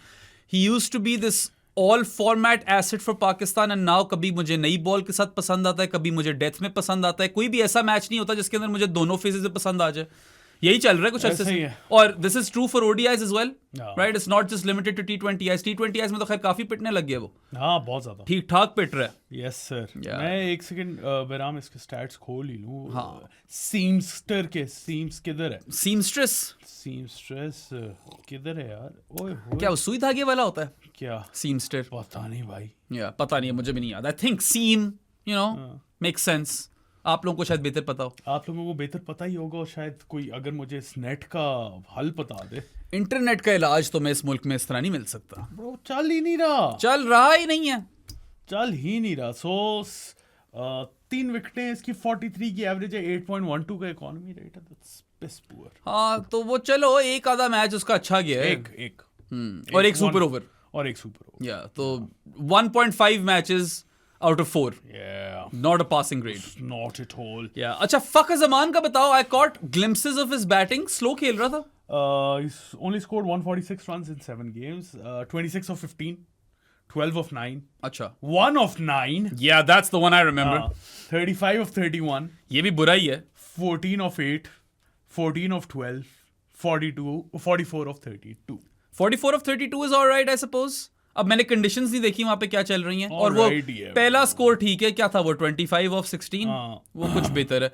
He used to be this all format asset for Pakistan and now कभी मुझे नई बॉल के साथ पसंद आता है, कभी मुझे डेथ में पसंद आता है. कोई भी ऐसा मैच नहीं होता जिसके अंदर मुझे दोनों फेजेस में पसंद आ जाए. यही चल रहा है कुछ ऐसे से. और this is true for ODIs as well, right? It's not just limited to T20Is. T20Is में तो खैर काफी पिटने लग गया वो. हाँ, बहुत ज्यादा. ठीक ठाक पिट रहा है. Yes sir. मैं एक सेकंड बैराम इसके स्टैट्स खोल ही लूं. हाँ. सीम्स्टर के सीम्स किधर है? सीमस्ट्रेस किधर है यार? ओए क्या वो सुई धागे वाला होता है क्या? सीमस्टर पता नहीं भाई. या पता नहीं है, मुझे भी नहीं याद. I think seem, you know, make sense. आप लोगों को शायद बेहतर पता हो. आप लोगों को बेहतर पता ही होगा. और शायद कोई अगर मुझे इस नेट का हल बता दे. इंटरनेट का इलाज तो मैं इस मुल्क में इस तरह नहीं मिल सकता. ब्रो चल ही नहीं रहा. चल रहा ही नहीं है. चल ही नहीं रहा. सो 3 विकेटें इसकी, 43 की एवरेज है, 8.12 का इकोनॉमी रेट है. That's piss poor. हाँ, तो वो चलो एक आधा मैच उसका अच्छा गया है. एक और एक सुपर ओवर. और एक सुपर ओवर. या तो 1.5 matches out of 4. Yeah. Not a passing grade. Not at all. Yeah. अच्छा, Fakhar Zaman का बताओ. I caught glimpses of his batting. Slow खेल रहा था. He's only scored 146 runs in 7 games. 26 of 15. 12 of 9. अच्छा. 1 of 9. Yeah, that's the one I remember. 35 of 31. ये भी बुरा ही है. 14 of 8. 14 of 12. 44 of 32. 44 of 32 is all right, I suppose. अब मैंने कंडीशंस नहीं देखी वहां पे क्या चल रही हैं. और वो पहला स्कोर ठीक है. क्या था वो? 25 of 16. वो कुछ बेहतर है.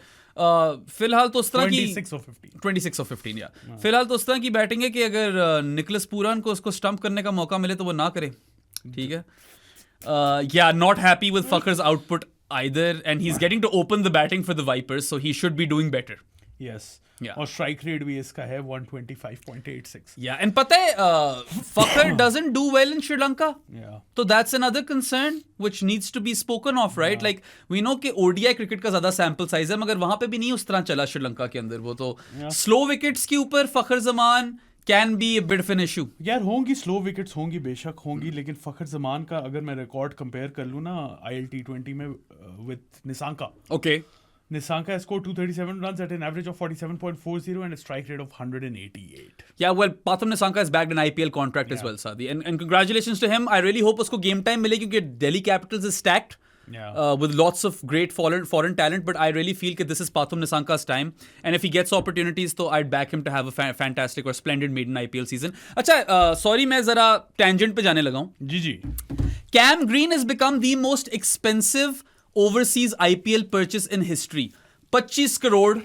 फिलहाल तो उस तरह की 26 of 15 या फिलहाल तो उस तरह की बैटिंग है कि अगर निकोलस पूरन को उसको स्टंप करने का मौका मिले तो वो ना करे. ठीक है. Yeah not happy with Fakhar's output either, and he's getting to open the batting for the Vipers, so he should be doing better. Yes. Yeah. और स्ट्राइक रेट भी इसका है 125.86. Yeah, and पता है Fakhar doesn't do well in Sri Lanka. Yeah. So that's another concern which needs to be spoken of, right? Like we know कि ODI cricket का ज्यादा sample size है, मगर वहां पे भी नहीं उस तरह चला श्रीलंका के अंदर. वो तो स्लो विकेट्स के ऊपर Fakhar Zaman can be a bit of an issue. यार होंगी स्लो विकेट्स होंगी, बेशक होंगी, लेकिन फखर जमान का अगर मैं रिकॉर्ड कंपेयर कर लूँ ना ILT20 में with Nissanka. Okay. Nissanka has scored 237 runs at an average of 47.40 and a strike rate of 188. Yeah, well, Pathum Nissanka has bagged an IPL contract as well, Sadi. And congratulations to him. I really hope usko game time mile kyunki Delhi Capitals is stacked. Yeah. With lots of great foreign talent, but I really feel that this is Pathum Nissanka's time. And if he gets opportunities, so I'd back him to have a fantastic or splendid maiden IPL season. Acha, sorry, मैं जरा tangent पे जाने लगा हूँ. जी. Cam Green has become the most expensive overseas IPL purchase in history. 25 crore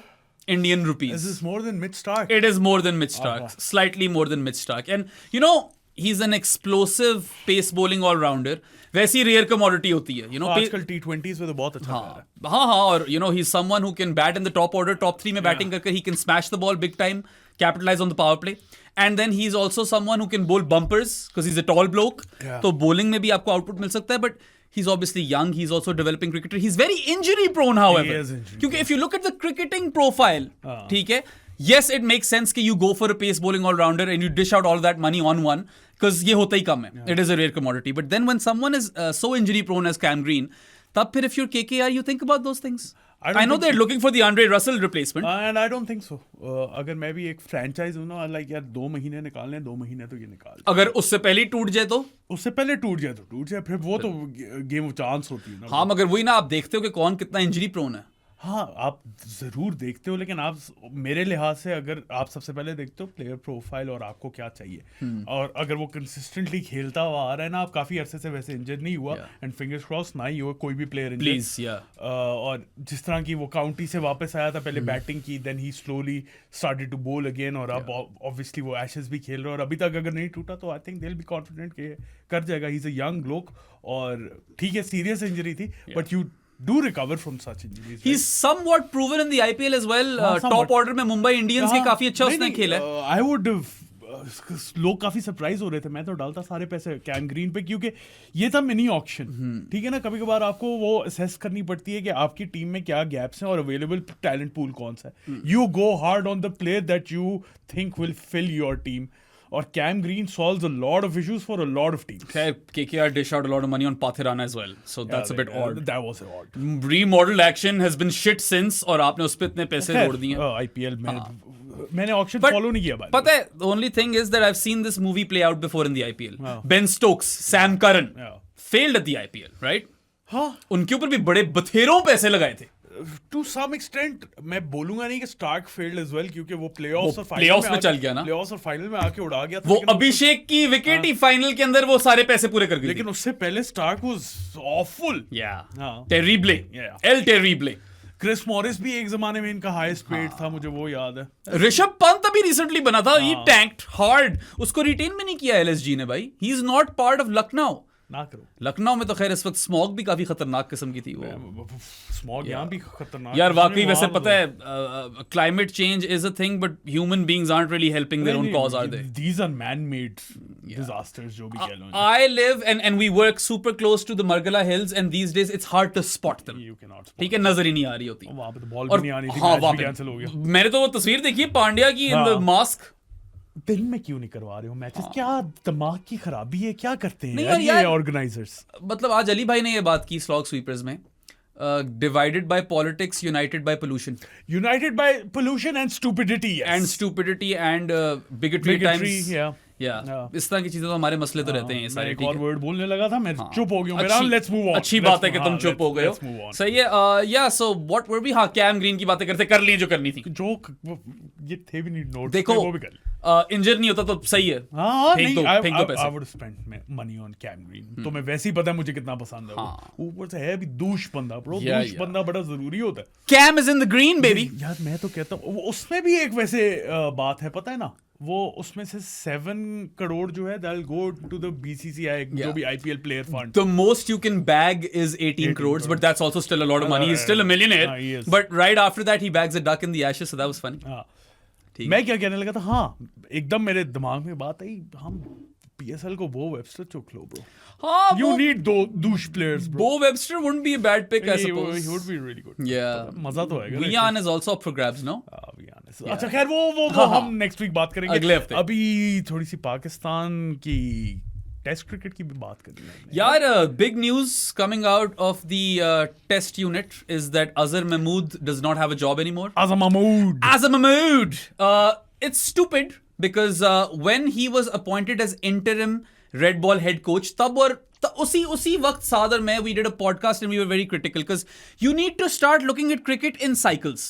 Indian rupees. This is more than Mitch Starc. It is more than Mitch Starc. Slightly more than Mitch Starc. And you know, he's an explosive pace bowling all-rounder. वैसी rare commodity होती है. You know, आजकल T20s में तो बहुत अच्छा कर रहा है. हाँ, और you know, he's someone who can bat in the top order, top 3 में batting करके he can smash the ball big time, capitalize on the power play. And then he's also someone who can bowl bumpers because he's a tall bloke. Yeah. तो bowling में भी आपको output मिल सकता है, but he's obviously young. He's also a developing cricketer. He's very injury prone, however. He is injury क्योंकि if you look at the cricketing profile, ठीक है, yes, it makes sense कि you go for a pace bowling all-rounder and you dish out all that money on one because ये होता ही कम है. It is a rare commodity. But then when someone is so injury prone as Cam Green, तब फिर if you're KKR, you think about those things. I know they're looking for the Andre Russell replacement. And I don't think so. अगर मैं भी एक franchise हूँ ना, like यार 2 महीने निकालने, 2 महीने तो ये निकाल. अगर उससे पहले ही टूट जाए तो? उससे पहले टूट जाए, फिर वो तो गेम ऑफ चांस होती है ना. हाँ, मगर वही ना, आप देखते हो कि कौन कितना इंजरी प्रोन है. हाँ, आप जरूर देखते हो, लेकिन आप मेरे लिहाज से अगर आप सबसे पहले देखते हो प्लेयर प्रोफाइल और आपको क्या चाहिए, और अगर वो कंसिस्टेंटली खेलता हुआ आ रहा है ना, आप काफी अरसे से वैसे इंजर्ड नहीं हुआ, एंड फिंगर्स क्रॉस ना ही हो कोई भी प्लेयर इंजर्ड. और जिस तरह की वो काउंटी से वापस आया था, पहले बैटिंग की, then he slowly started to bowl again, और अब ऑब्वियसली वो एशेस भी खेल रहा है, और अभी तक अगर नहीं टूटा तो I think they will be confident कि कर जाएगा. ही इज अ यंग ब्लोक, और ठीक है सीरियस इंजरी थी, but you do recover from such injuries. He's somewhat proven in the IPL as well. Top order में मुंबई इंडियंस के काफी अच्छा उसने खेला है. I would लोग काफी सरप्राइज हो रहे थे, मैं तो डालता सारे पैसे कैम ग्रीन पे, क्योंकि ये था मिनी ऑक्शन. ठीक है ना, कभी कभार आपको वो असेस करनी पड़ती है कि आपकी टीम में क्या गैप्स हैं और अवेलेबल टैलेंट पूल कौन सा है. You go hard on the player that you think will fill your team. Or Cam Green solves a lot of issues for a lot of teams. Okay, KKR dish out a lot of money on Pathirana as well, so that's a bit odd. That was odd. Remodeled action has been shit since, और आपने उस पे इतने पैसे जोड़ दिए. IPL में मैंने ऑक्शन फॉलो नहीं किया. पता है, the only thing is that I've seen this movie play out before in the IPL. Ben Stokes, Sam Curran failed at the IPL, right? हाँ, उनके ऊपर भी बड़े बथेरों पैसे लगाए थे. टू सम एक्सटेंट मैं बोलूंगा नहीं कि स्टार्क फेल्ड एज वेल, क्योंकि वो प्लेऑफ्स में चल गया ना, प्लेऑफ्स और फाइनल में आके उड़ा गया था. वो अभिषेक की विकेट ही फाइनल के अंदर वो सारे पैसे पूरे कर गए. लेकिन उससे पहले स्टार्क वाज ऑफुल. टेरिबले, एल टेरिबले. क्रिस मॉरिस भी एक जमाने में इनका हाईएस्ट पेड था, मुझे वो याद है. ऋषभ पंत अभी रिसेंटली बना था, ही टैंक्ड हार्ड. उसको रिटेन भी नहीं किया एलएसजी ने भाई. ही is not part of Lucknow. ना करो. लखनऊ में तो खैर इस वक्त स्मॉग भी काफी खतरनाक किस्म की थी. वो स्मॉग यहाँ भी खतरनाक यार वाकई. वैसे पता है, climate change is a thing, but human beings aren't really helping their own cause, are they? These are man made disasters जो भी कह लो. I live and we work super close to the Margalla Hills, and these days it's hard to spot them. ठीक है, नजर ही नहीं आ रही होती. वहां पे तो बॉल भी नहीं आ रही थी, मैच भी कैंसिल हो गया. मैंने तो वो तस्वीर देखी है पांड्या की इन द मास्क. दिन में क्यों नहीं करवा रहे हो मैचेस? क्या दिमाग की खराबी है? क्या करते हैं ये ऑर्गेनाइजर्स? मतलब आज अली भाई ने ये बात की स्लॉग स्वीपर्स में, divided by politics, united by pollution. United by pollution and stupidity, yes. And stupidity and bigotry times. Yeah. इस तरह की चीजें तो हमारे मसले तो रहते हैं सारे. एक और वर्ड बोलने लगा था, मैं चुप हो गया. मेरा लेट्स मूव ऑन. अच्छी बात है कि तुम चुप हो गए हो. सही है. या सो व्हाट वर वी, हाँ कैम ग्रीन की बातें करते कर ली जो करनी थी. जो ये थे भी नहीं नोट्स, देखो वो भी कर. इंजर नहीं होता तो सही है। हाँ फेंक नहीं, दो I पैसे। would spend money on Cam Green। तो मैं वैसे ही पता है मुझे कितना पसंद है वो। ऊपर से है भी दूष बंदा ब्रो, दूष बंदा बड़ा जरूरी होता है। Cam is in the green baby. यार मैं तो कहता हूँ उसमें भी एक वैसे बात है, पता है ना, वो उसमें से 7 करोड़ जो है that'll go to the BCCI, जो भी IPL player fund। The most you can bag is 18 crores, but that's also still a lot of money. He's still a millionaire. he is। But right after that, he bags a duck in the ashes, so that was funny. हाँ, ठीक। मैं क्या कहने लगा था, हाँ एकदम मेरे दिमाग में बात आई, हम PSL को वो वेबस्टर चुक लो ब्रो। हाँ, You need douche players bro। Bo Webster wouldn't be a bad pick, I suppose. He would be really good। Yeah. मजा तो आएगा। Vian is also up for grabs, no? Vian is। अच्छा खैर वो हम next week बात करेंगे। अगले हफ्ते। अभी थोड़ी सी पाकिस्तान की टेस्ट क्रिकेट की भी बात करनी है यार, big news coming out of the test unit is that Azhar Mahmood does not have a job anymore. Azhar Mahmood। Azhar Mahmood. It's stupid because when he was appointed as interim Red Ball head coach, तब और उसी वक्त साद और मैं we did a podcast and we were very critical because you need to start looking at cricket in cycles.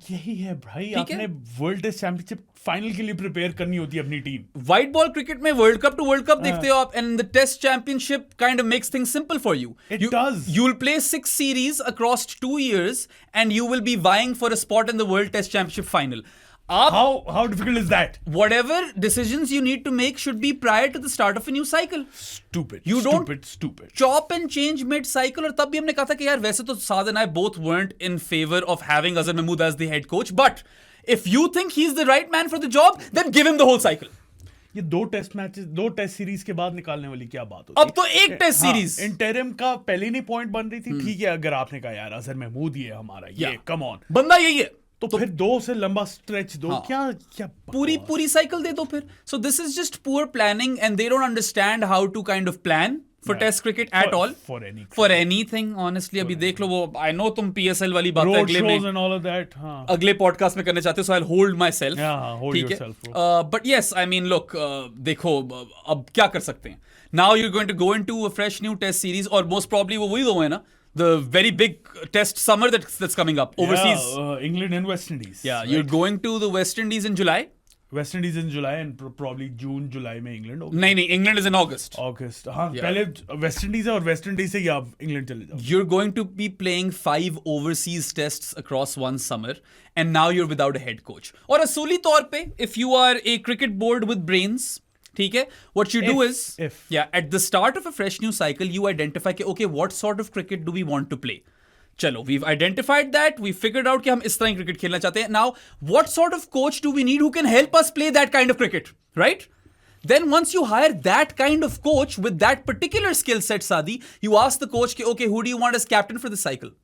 यही है भाई, ठीक है? आपने वर्ल्ड टेस्ट चैंपियनशिप फाइनल के लिए प्रिपेयर करनी होती है अपनी टीम। व्हाइट बॉल क्रिकेट में World Cup to World Cup देखते हो आप, and the test championship kind of makes things simple for you. It does। You will play 6 series across 2 years and you will be vying for a spot in the world test championship final. How difficult is that? Whatever decisions you need to make should be prior to the start of a new cycle. Stupid। You don't stupid। chop and change mid cycle। और तब भी हमने कहा था कि यार वैसे तो Saad and I both weren't in favor of having Azhar Mahmood as the head coach, but if you think he's the right man for the job, then give him the whole cycle. ये 2 test series के बाद निकालने वाली क्या बात होती है? अब तो एक टेस्ट सीरीज। इंटरिम का पहले ही नहीं पॉइंट बन रही थी, ठीक है, अगर आपने कहा यार अजहर महमूद ये हमारा ये कम ऑन बंदा यही है, तो फिर 2 से लंबा स्ट्रेच दो। क्या पूरी साइकिल दे दो फिर। So this is just poor planning and they don't understand how to kind of plan for test cricket at all, for anything honestly। अभी देख लो वो, I know तुम PSL वाली बात अगले में and all of that, हाँ। अगले पॉडकास्ट में करने चाहते हो, so I'll hold myself। hold yourself, bro। But yes, I mean look, देखो अब क्या कर सकते हैं। Now you're going to go into a fresh new test series, or most probably वो वही दो है ना, the very big test summer that's coming up overseas। England and West Indies। Yeah, right? You're going to the West Indies in July। West Indies in July and probably June July में England होगा। नहीं England is in August। हाँ, पहले West Indies है और West Indies से ही आप England चले जाओ। You're going to be playing 5 overseas tests across one summer and now you're without a head coach। और असूली तौर पे if you are a cricket board with brains, ठीक है, what you do is at the start of a fresh new cycle you identify कि okay, what sort of cricket do we want to play। चलो, we've identified that, we figured out कि हम इस तरह cricket खेलना चाहते हैं। Now, what sort of coach do we need who can help us play that kind of cricket, right? Then once you hire that kind of coach with that particular skill set, Sadi, you ask the coach, okay, who do you want as captain for the cycle?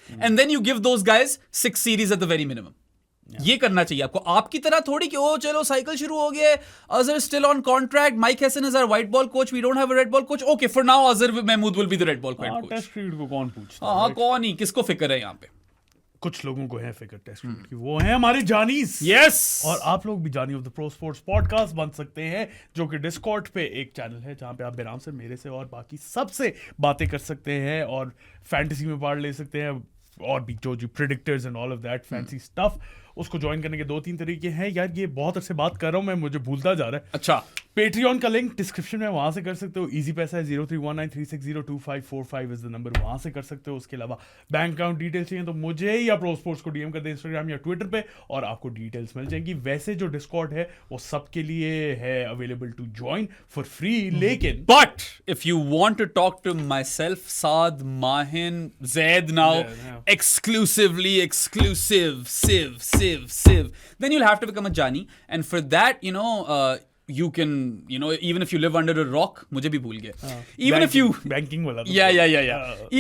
And then you give those guys 6 series at the very minimum। ये करना चाहिए आपको। आपकी तरह थोड़ी कि ओ चलो cycle शुरू हो गया, Azhar still on contract, Mike Hesson is our white ball coach, we don't have a red ball coach, okay for now Azhar Mahmood will be the red ball coach. Test cricket को कौन पूछता है? हाँ, कौन ही, किसको फिक्र है यहाँ पे? कुछ लोगों को है फिक्र टेस्ट क्रिकेट की, वो है हमारे जानीस। यस। और आप लोग भी जानी of the pro sports podcast बन सकते हैं, जो कि डिस्कॉर्ड पे एक चैनल है जहां पे आप बेराम से, मेरे से और बाकी सबसे बातें कर सकते हैं और फैंटेसी में पार्ट ले सकते हैं, और भी जो predictors and all of that fancy stuff. उसको ज्वाइन करने के 2-3 तरीके हैं। यार ये बहुत अच्छे बात कर रहा हूँ मैं, मुझे भूलता जा रहा है। अच्छा, पेट्रियन का लिंक डिस्क्रिप्शन में, वहां से कर सकते हो। इजी पैसा है 031936025545 इज द नंबर, वहां से कर सकते हो। उसके अलावा बैंक अकाउंट डिटेल्स चाहिए तो मुझे या प्रो स्पोर्ट्स को डीएम कर दे इंस्टाग्राम या ट्विटर पे, और आपको डिटेल्स मिल जाएंगी। वैसे जो डिस्कॉर्ड है वो सबके लिए है available to join for free, लेकिन but if you want to talk to myself, Saad, Mahin, Zaid now exclusively exclusive, then you'll have to become a Jani, and for that, you know, you can, you know, even if you live under a rock, मुझे भी भूल गया, even if you banking वाला,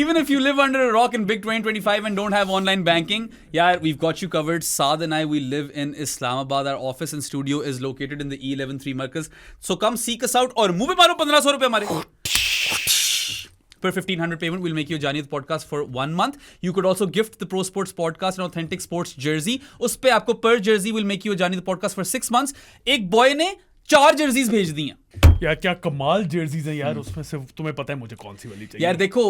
even if you live under a rock in big 2025 and don't have online banking, yeah, we've got you covered. Saad and I, we live in Islamabad. Our office and studio is located in the E113 Markaz, so come seek us out और मुंह पे मारो 1500 रुपए हमारे। Per 1500 payment, we'll make you a Jani the podcast for 1 month. You could also gift the Pro Sports podcast an authentic sports jersey. उस पे आपको per jersey will make you a Jani the podcast for 6 months. एक boy ने 4 jerseys भेज दी हैं। यार क्या कमाल जर्सीज हैं यार, उसमें से तुम्हें पता है मुझे कौन सी वाली चाहिए? यार देखो,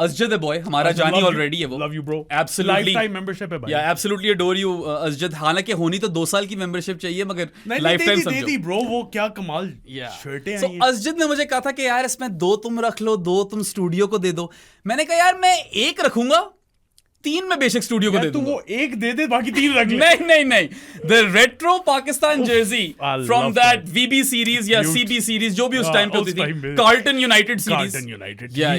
अजजद बॉय हमारा जानी ऑलरेडी है वो. Love you bro, absolutely life time membership है भाई. या एब्सोल्युटली अडोर यू अजजद. हालांकि होनी तो 2 साल की मेंबरशिप चाहिए, मगर नहीं लाइफ टाइम दे दी ब्रो, वो क्या कमाल शर्टें सो हैं. अजजद ने मुझे कहा था कि यार इसमें 2 तुम रख लो, 2 तुम स्टूडियो को दे दो. मैंने कहा यार मैं 1 रखूंगा, 3 में बेशक स्टूडियो को दे तू दूंगा. वो 1 दे दे, बाकी 3 रख ले. नहीं. The retro Pakistan Jersey I from love that that. VB series या Beaut. सीबी सीरीज जो भी उस टाइम पे उस होती time थी, पे. Carton United series. Carton United. या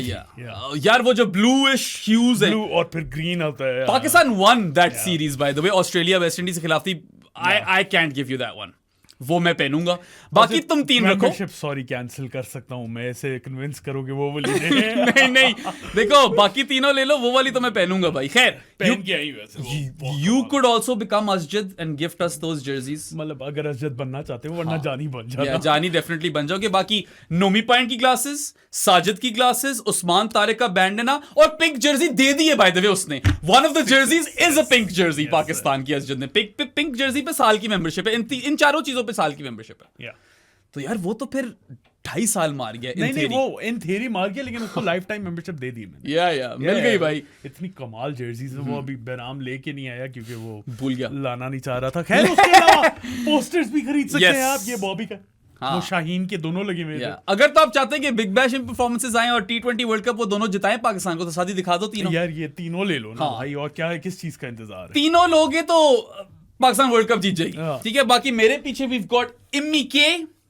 यार वो जो ब्लूइश ह्यूज है, ब्लू और फिर ग्रीन होता है. Pakistan one that series by the way. Australia West Indies के खिलाफ थी. I can't give you that one. वो मैं पहनूंगा, बाकी तुम 3 रखो. सॉरी कैंसिल कर सकता हूँ मैं, ऐसे कन्विंस करोगे वो वाली नहीं देखो, बाकी तीनों ले लो, वो वाली तो मैं पहनूंगा भाई. खैर, पहन के आई वैसे. you could also become Asjad and gift us those jerseys. मतलब अगर अजद बनना चाहते हो, वरना जानी बन जाना. जानी डेफिनेटली बन जाओगे. बाकी नोमी पॉइंट की ग्लासेस, साजिद की ग्लासेस, उस्मान तारिक का बैंडना और पिंक जर्सी दे दी है बाय द वे उसने. One of the jerseys is a pink Jersey. Pakistan की अजद ने पिंक जर्सी पे साल की मेंबरशिप है. इन चारों चीजों पे साल की मेंबरशिप है. तो यार वो तो फिर 2.5 साल मार गया. नहीं वो इन थ्योरी मार गया, लेकिन उसको लाइफ टाइम मेंबरशिप दे दी मैंने. या मिल गई भाई. इतनी कमाल जर्सीज है. वो अभी बेराम लेके नहीं आया क्योंकि वो भूल गया, लाना नहीं चाह रहा था. खैर उसके अलावा पोस्टर्स भी खरीद सकते हैं आप. ये बॉबी का, वो शाहीन के दोनों लगे हुए थे. अगर तो आप चाहते हैं कि बिग बैश में परफॉर्मेंसेस आए और T20 वर्ल्ड कप वो दोनों जिताएं पाकिस्तान को, तो साथ ही दिखा दो तीनों. यार ये तीनों ले लो ना भाई, और क्या है, किस चीज का इंतजार है? तीनों लोगे तो पाकिस्तान वर्ल्ड कप जीत जाएगी. ठीक है, बाकी मेरे पीछे वी गॉट इम्मी के.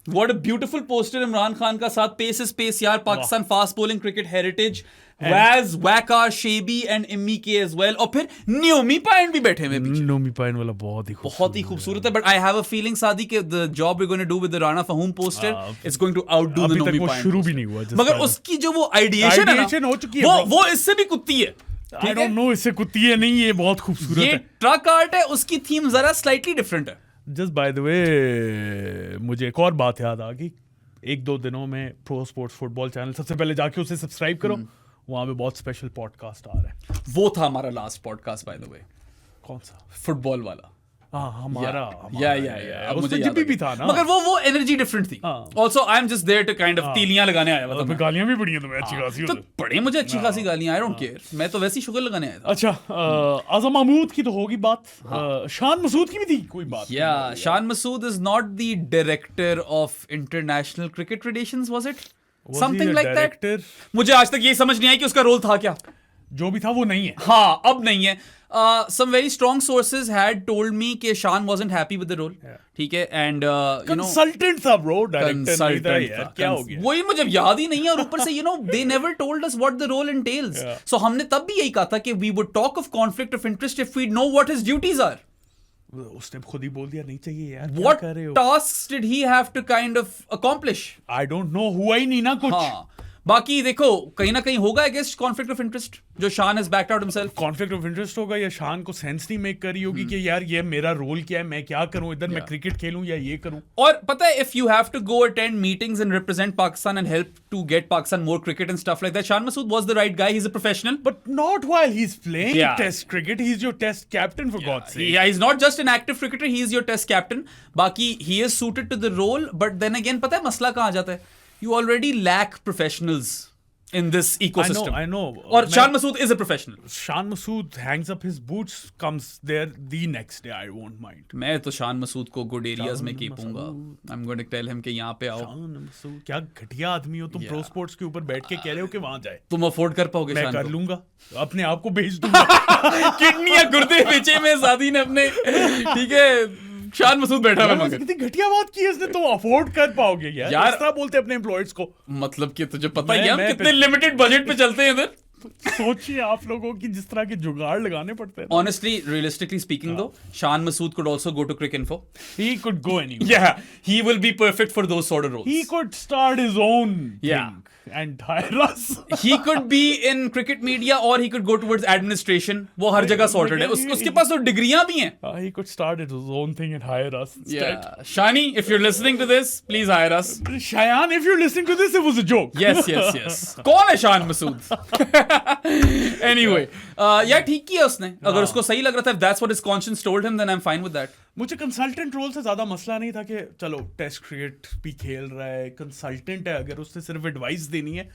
What a beautiful poster Imran Khan का साथ. पेस इज पेस यार. Pakistan fast bowling cricket heritage. Waz, Waqa, Shebi and Immi के एज वेल. और फिर न्योमी पाइन भी बैठे हुए पीछे. नोमी पाइन वाला बहुत ही खूबसूरत है. But I have a feeling सादी के the job we going to do with the Rana Faheem poster is going to outdo the Nomi pine. शुरू भी नहीं हुआ, मगर उसकी जो वो आइडिएशन हो चुकी है, वो इससे भी कुत्ती है. आई डोंट नो, इससे कुत्ती है नहीं, ये बहुत खूबसूरत है. ये ट्रक आर्ट है, उसकी थीम जरा स्लाइटली डिफरेंट है. जस्ट बाय द वे मुझे एक और बात याद आ गई. 1-2 दिनों में प्रो स्पोर्ट्स फुटबॉल चैनल, सबसे पहले जाके उसे सब्सक्राइब करो. वहां पे बहुत स्पेशल पॉडकास्ट आ रहा है. वो था हमारा last podcast by the way. कौन सा? फुटबॉल वाला. हमारा अब मुझे याद भी था ना, मगर वो एनर्जी डिफरेंट थी. Also I am just there to kind of तीलियां लगाने आया था. तो गालियां भी पड़ी हैं तुम्हें अच्छी खासी. तो पड़े मुझे अच्छी खासी गालियां. आई डोंट केयर, मैं तो वैसी शुगर लगाने आया था. अच्छा, आज़म महमूद की तो होगी बात. शान मसूद की भी थी कोई बात? या Shan Masood is not the director of international cricket relations, was it something like that? मुझे आज तक ये समझ नहीं आया कि उसका रोल था क्या. जो भी था वो नहीं है. हाँ, अब नहीं है. Some very strong sources had told me कि शान wasn't happy with the role. ठीक है, and you know, consultant था bro, director नहीं था यार. क्या हो गया? वही मुझे याद ही नहीं है. और ऊपर से you know they never told us what the role entails. So हमने तब भी यही कहा था कि we would talk of conflict of interest if we know what his duties are. उसने खुद ही बोल दिया नहीं चाहिए यार. What tasks did he have to kind of accomplish? I don't know, हुआ ही नहीं ना कुछ. हाँ, बाकी देखो कहीं ना कहीं होगा I guess conflict of interest, जो Shan has backed out himself. Conflict of interest होगा, या शान को सेंस नहीं मेक करी होगी कि यार ये मेरा रोल क्या है, मैं क्या करूं इधर. मैं क्रिकेट खेलूं या ये करूं. और पता है, if you have to go attend meetings and represent Pakistan and help to get Pakistan more cricket and stuff like that, Shan Masood was the right guy. He is a professional, but not while he is playing test cricket. He is your test captain for God's sake. He is not just an active cricketer, he is your test captain. बाकी he is suited to the role. But then again पता है मसला कहां आ जाता है. You already lack professionals in this ecosystem. I know. और Shan Masood is a professional. Shan Masood hangs up his boots, comes there the next day. I won't mind. मैं तो शान मसूद को गुड एरियाज में कीपूंगा. I'm going to tell him कि यहाँ पे आओ. शान मसूद क्या घटिया आदमी हो तुम. प्रो स्पोर्ट्स के ऊपर बैठ के कह रहे हो कि वहां जाए. तुम अफोर्ड कर पाओगे? मैं कर लूंगा, अपने आप को बेच दूंगा. किडनी या गुर्दे बेचे में सादी ने अपने. ठीक है, शान मसूद बैठा है. मगर कितनी घटिया बात की है इसने. तो अफोर्ड कर पाओगे यार? इस तरह बोलते अपने एम्प्लॉयज को. मतलब कि तुझे पता ही है हम कितने लिमिटेड बजट पे चलते हैं इधर. सोचिए आप लोगों की जिस तरह के जुगाड़ लगाने पड़ते हैं. Honestly, realistically speaking though, Shan Masood could also go to Cricinfo. He could go anywhere. Yeah, he will be perfect for those sort of roles. He could start his own thing and hire us. He could be in cricket media or he could go towards administration. वो हर जगह sorted है. उसके पास तो डिग्रियां भी हैं. He could start his own thing and hire us instead. Yeah, Shani, if you're listening to this, please hire us. Shayan, if you're listening to this, it was a joke. Yes. कौन है Shan Masood? Anyway, यार ठीक किया उसने. अगर उसको सही लग रहा था, if that's what his conscience told him, then I'm fine with that. मुझे कंसल्टेंट रोल से ज्यादा मसला नहीं था कि चलो टेस्ट क्रिकेट भी खेल रहा है, कंसल्टेंट है, अगर उससे सिर्फ एडवाइस देनी है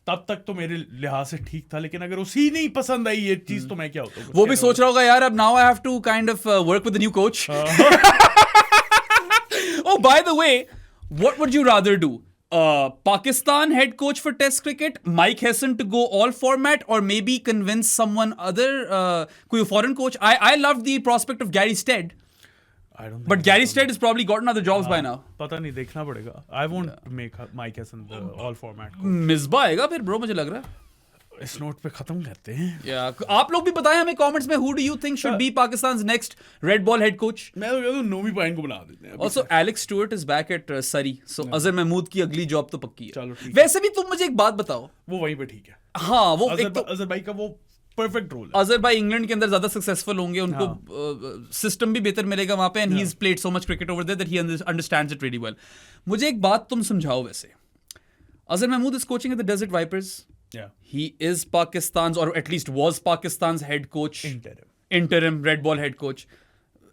तब तक तो मेरे लिहाज से ठीक था, लेकिन अगर उसी नहीं पसंद आई ये चीज तो मैं क्या होता हूँ। वो भी सोच रहा होगा यार अब now I have to kind of work with the new coach. Oh, by the way, what would you rather do? Pakistan head coach for Test cricket, Mike Hesson to go all format, or maybe convince someone other, कोई foreign coach? I loved the prospect of Gary Stead, I don't think but Gary Stead has probably gotten other jobs by now. पता नहीं, देखना पड़ेगा। I won't make Mike Hesson the all format coach. Misbah आएगा फिर bro, मुझे लग रहा है। इस नोट पे खत्म करते हैं। Yeah, आप लोग भी बताएं हमें कमेंट्स में, who do you think should be Pakistan's next red ball head coach? मैं तो कहता हूँ नोमी पाइन को बना देते हैं। Also, Alex Stewart is back at Surrey, so Azhar Mahmood की अगली जॉब तो पक्की है। चलो ठीक है। वैसे भी तुम मुझे एक बात बताओ। वो वहीं पे ठीक है। हाँ, वो एक तो अजहर भाई का वो परफेक्ट रोल है। अजहर भाई इंग्लैंड के अंदर ज्यादा सक्सेसफुल होंगे, उनको सिस्टम भी बेहतर मिलेगा वहां पे, and he has played so much cricket over there that he understands it really well. मुझे एक बात तुम समझाओ वैसे, Azhar Mahmood is coaching at the Desert Vipers. Yeah. He is Pakistan's, or at least was Pakistan's head coach. Interim red ball head coach.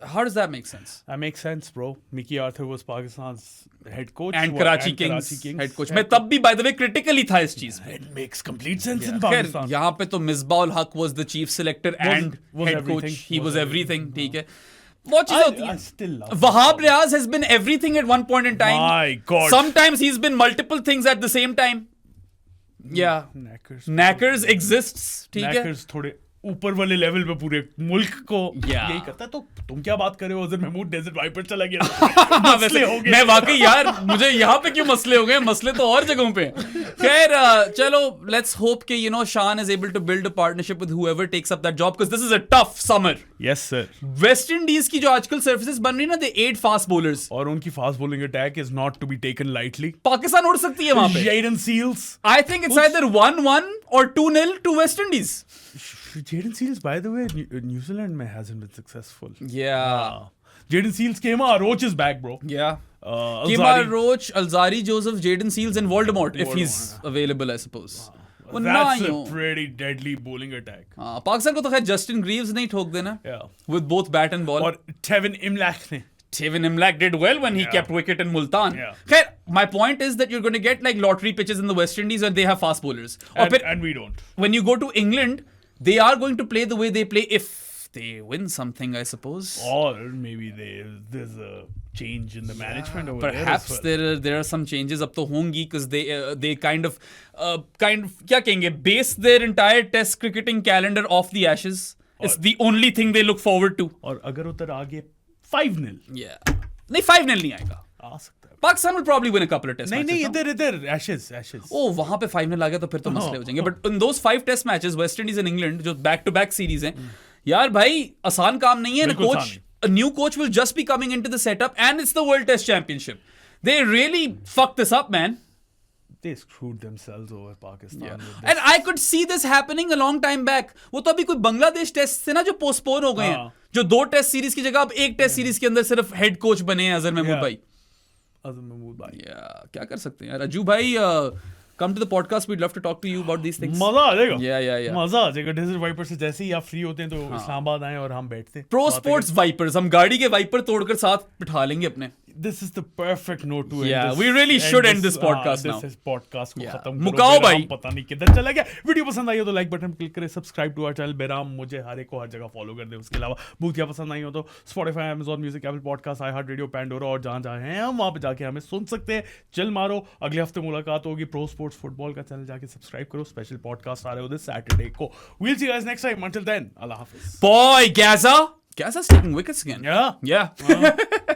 How does that make sense? That makes sense, bro. Mickey Arthur was Pakistan's head coach. And Karachi Kings head coach. मैं तब भी by the way critical ही था इस चीज में. It makes complete sense in खैर Pakistan. यहाँ पे तो Misbah ul Haq was the chief selector and was head coach. everything. He was everything. ठीक है. बहुत चीजें होती I हैं. still love Wahab Riaz has been everything at one point in time. My God. Sometimes he's been multiple things at the same time. Yeah. Knackers exists. ठीक है. Knackers थोड़े ऊपर वाले लेवल पे पूरे मुल्क को Yeah. यही करता है। तो तुम क्या बात कर रहे हो? अजहर महमूद डेजर्ट वाइपर चला गया, मसले हो गए। मैं वाकई यार, मुझे यहाँ पे क्यों मसले हो गए? मसले तो और जगहों पे हैं। खैर चलो, लेट्स होप कि you know Shan is able to build a partnership with whoever takes up that job, because this is a tough summer. Yes sir. West Indies की जो आजकल सर्विसेज बन रही है ना, दे 8 फास्ट बॉलर्स। और उनकी fast bowling attack is not to be taken lightly. Pakistan उड़ सकती है वहां पे। Jaden Seals. I think it's either 1-1 और 2-0 to West Indies. Jaden Seals, by the way, New Zealand में hasn't been successful. Yeah. Jaden Seals, Kemar Roach is back, bro. Yeah. Alzari. Kemar Roach, Alzari Joseph, Jaden Seals and Voldemort if he's available, I suppose. वो ना That's he a हो। pretty deadly bowling attack. हाँ, पाकिस्तान को तो खैर Justin Greaves नहीं ठोक देना Yeah. with both bat and ball. और Tevin Imlach ने Tevin Imlach did well when he Yeah. kept wicket in Multan. Yeah. Khair, my point is that you're going to get like lottery pitches in the West Indies and they have fast bowlers. और and, फिर and we don't. when you go to England, they are going to play the way they play if they win something, I suppose. Or maybe there's a change in the management over Perhaps there as well. there are some changes अब तो होंगी because they kind of क्या कहेंगे, base their entire test cricketing calendar off the Ashes. It's the only thing they look forward to. और अगर उधर आगे 5-0 Yeah. नहीं 5-0 नहीं आएगा. आ सकता है। Pakistan will probably win a couple of test नहीं matches. नहीं, इधर Ashes. ओ वहां पे 5-0 आ गया तो फिर तो मसले हो जाएंगे. But in those 5 test matches West Indies and England जो बैक टू बैक सीरीज हैं, यार भाई आसान काम नहीं है ना. बिल्कुल आसान coach, a new coach will just be coming into the setup and it's the World Test Championship. They really fucked this up, man. They screwed themselves over Pakistan. Yeah. with this. And I could see this happening a long time back. वो तो अभी कोई Bangladesh test से ना जो postpone हो गए हैं, हाँ. जो 2 टेस्ट सीरीज की जगह अब 1 टेस्ट सीरीज के अंदर सिर्फ हेड कोच बने हैं अजहर महमूद Yeah. भाई. अजहर महमूद भाई, क्या कर सकते हैं यार. अजू भाई, come to the podcast. We'd love to talk to you about these things. मजा आ जाएगा. Yeah. मजा आ जाएगा. डेजर्ट वाइपर से जैसे ही आप फ्री होते हैं तो इस्लामाबाद आए और हम बैठते हैं. प्रो स्पोर्ट्स वाइपर्स, हम गाड़ी के वाइपर तोड़कर साथ बिठा लेंगे अपने. This is the perfect note to end Yeah, this. we really should end this podcast now. This is podcast को Yeah. खत्म करो. मुकाओ बेराम भाई. पता नहीं किधर चला गया. वीडियो पसंद आई हो तो लाइक बटन क्लिक करें, सब्सक्राइब टू आवर चैनल बेराम. मुझे हर एक को हर जगह फॉलो कर दे. उसके अलावा भूतिया पसंद आई हो तो Spotify, Amazon Music, Apple Podcast, iHeartRadio, Pandora और जहाँ जहाँ हैं हम वहाँ पे जाके हमें सुन सकते हैं. चिल मारो. अगले हफ्ते मुलाकात होगी. प्रो स्पोर्ट्स फुटबॉल का चैनल जाके सब्सक्राइब करो. स्पेशल पॉडकास्ट आ रहे हो दिस सैटरडे को. We'll see you guys next time. Until then, Allah Hafiz. Boy, Gaza's taking wickets again. Yeah. Yeah.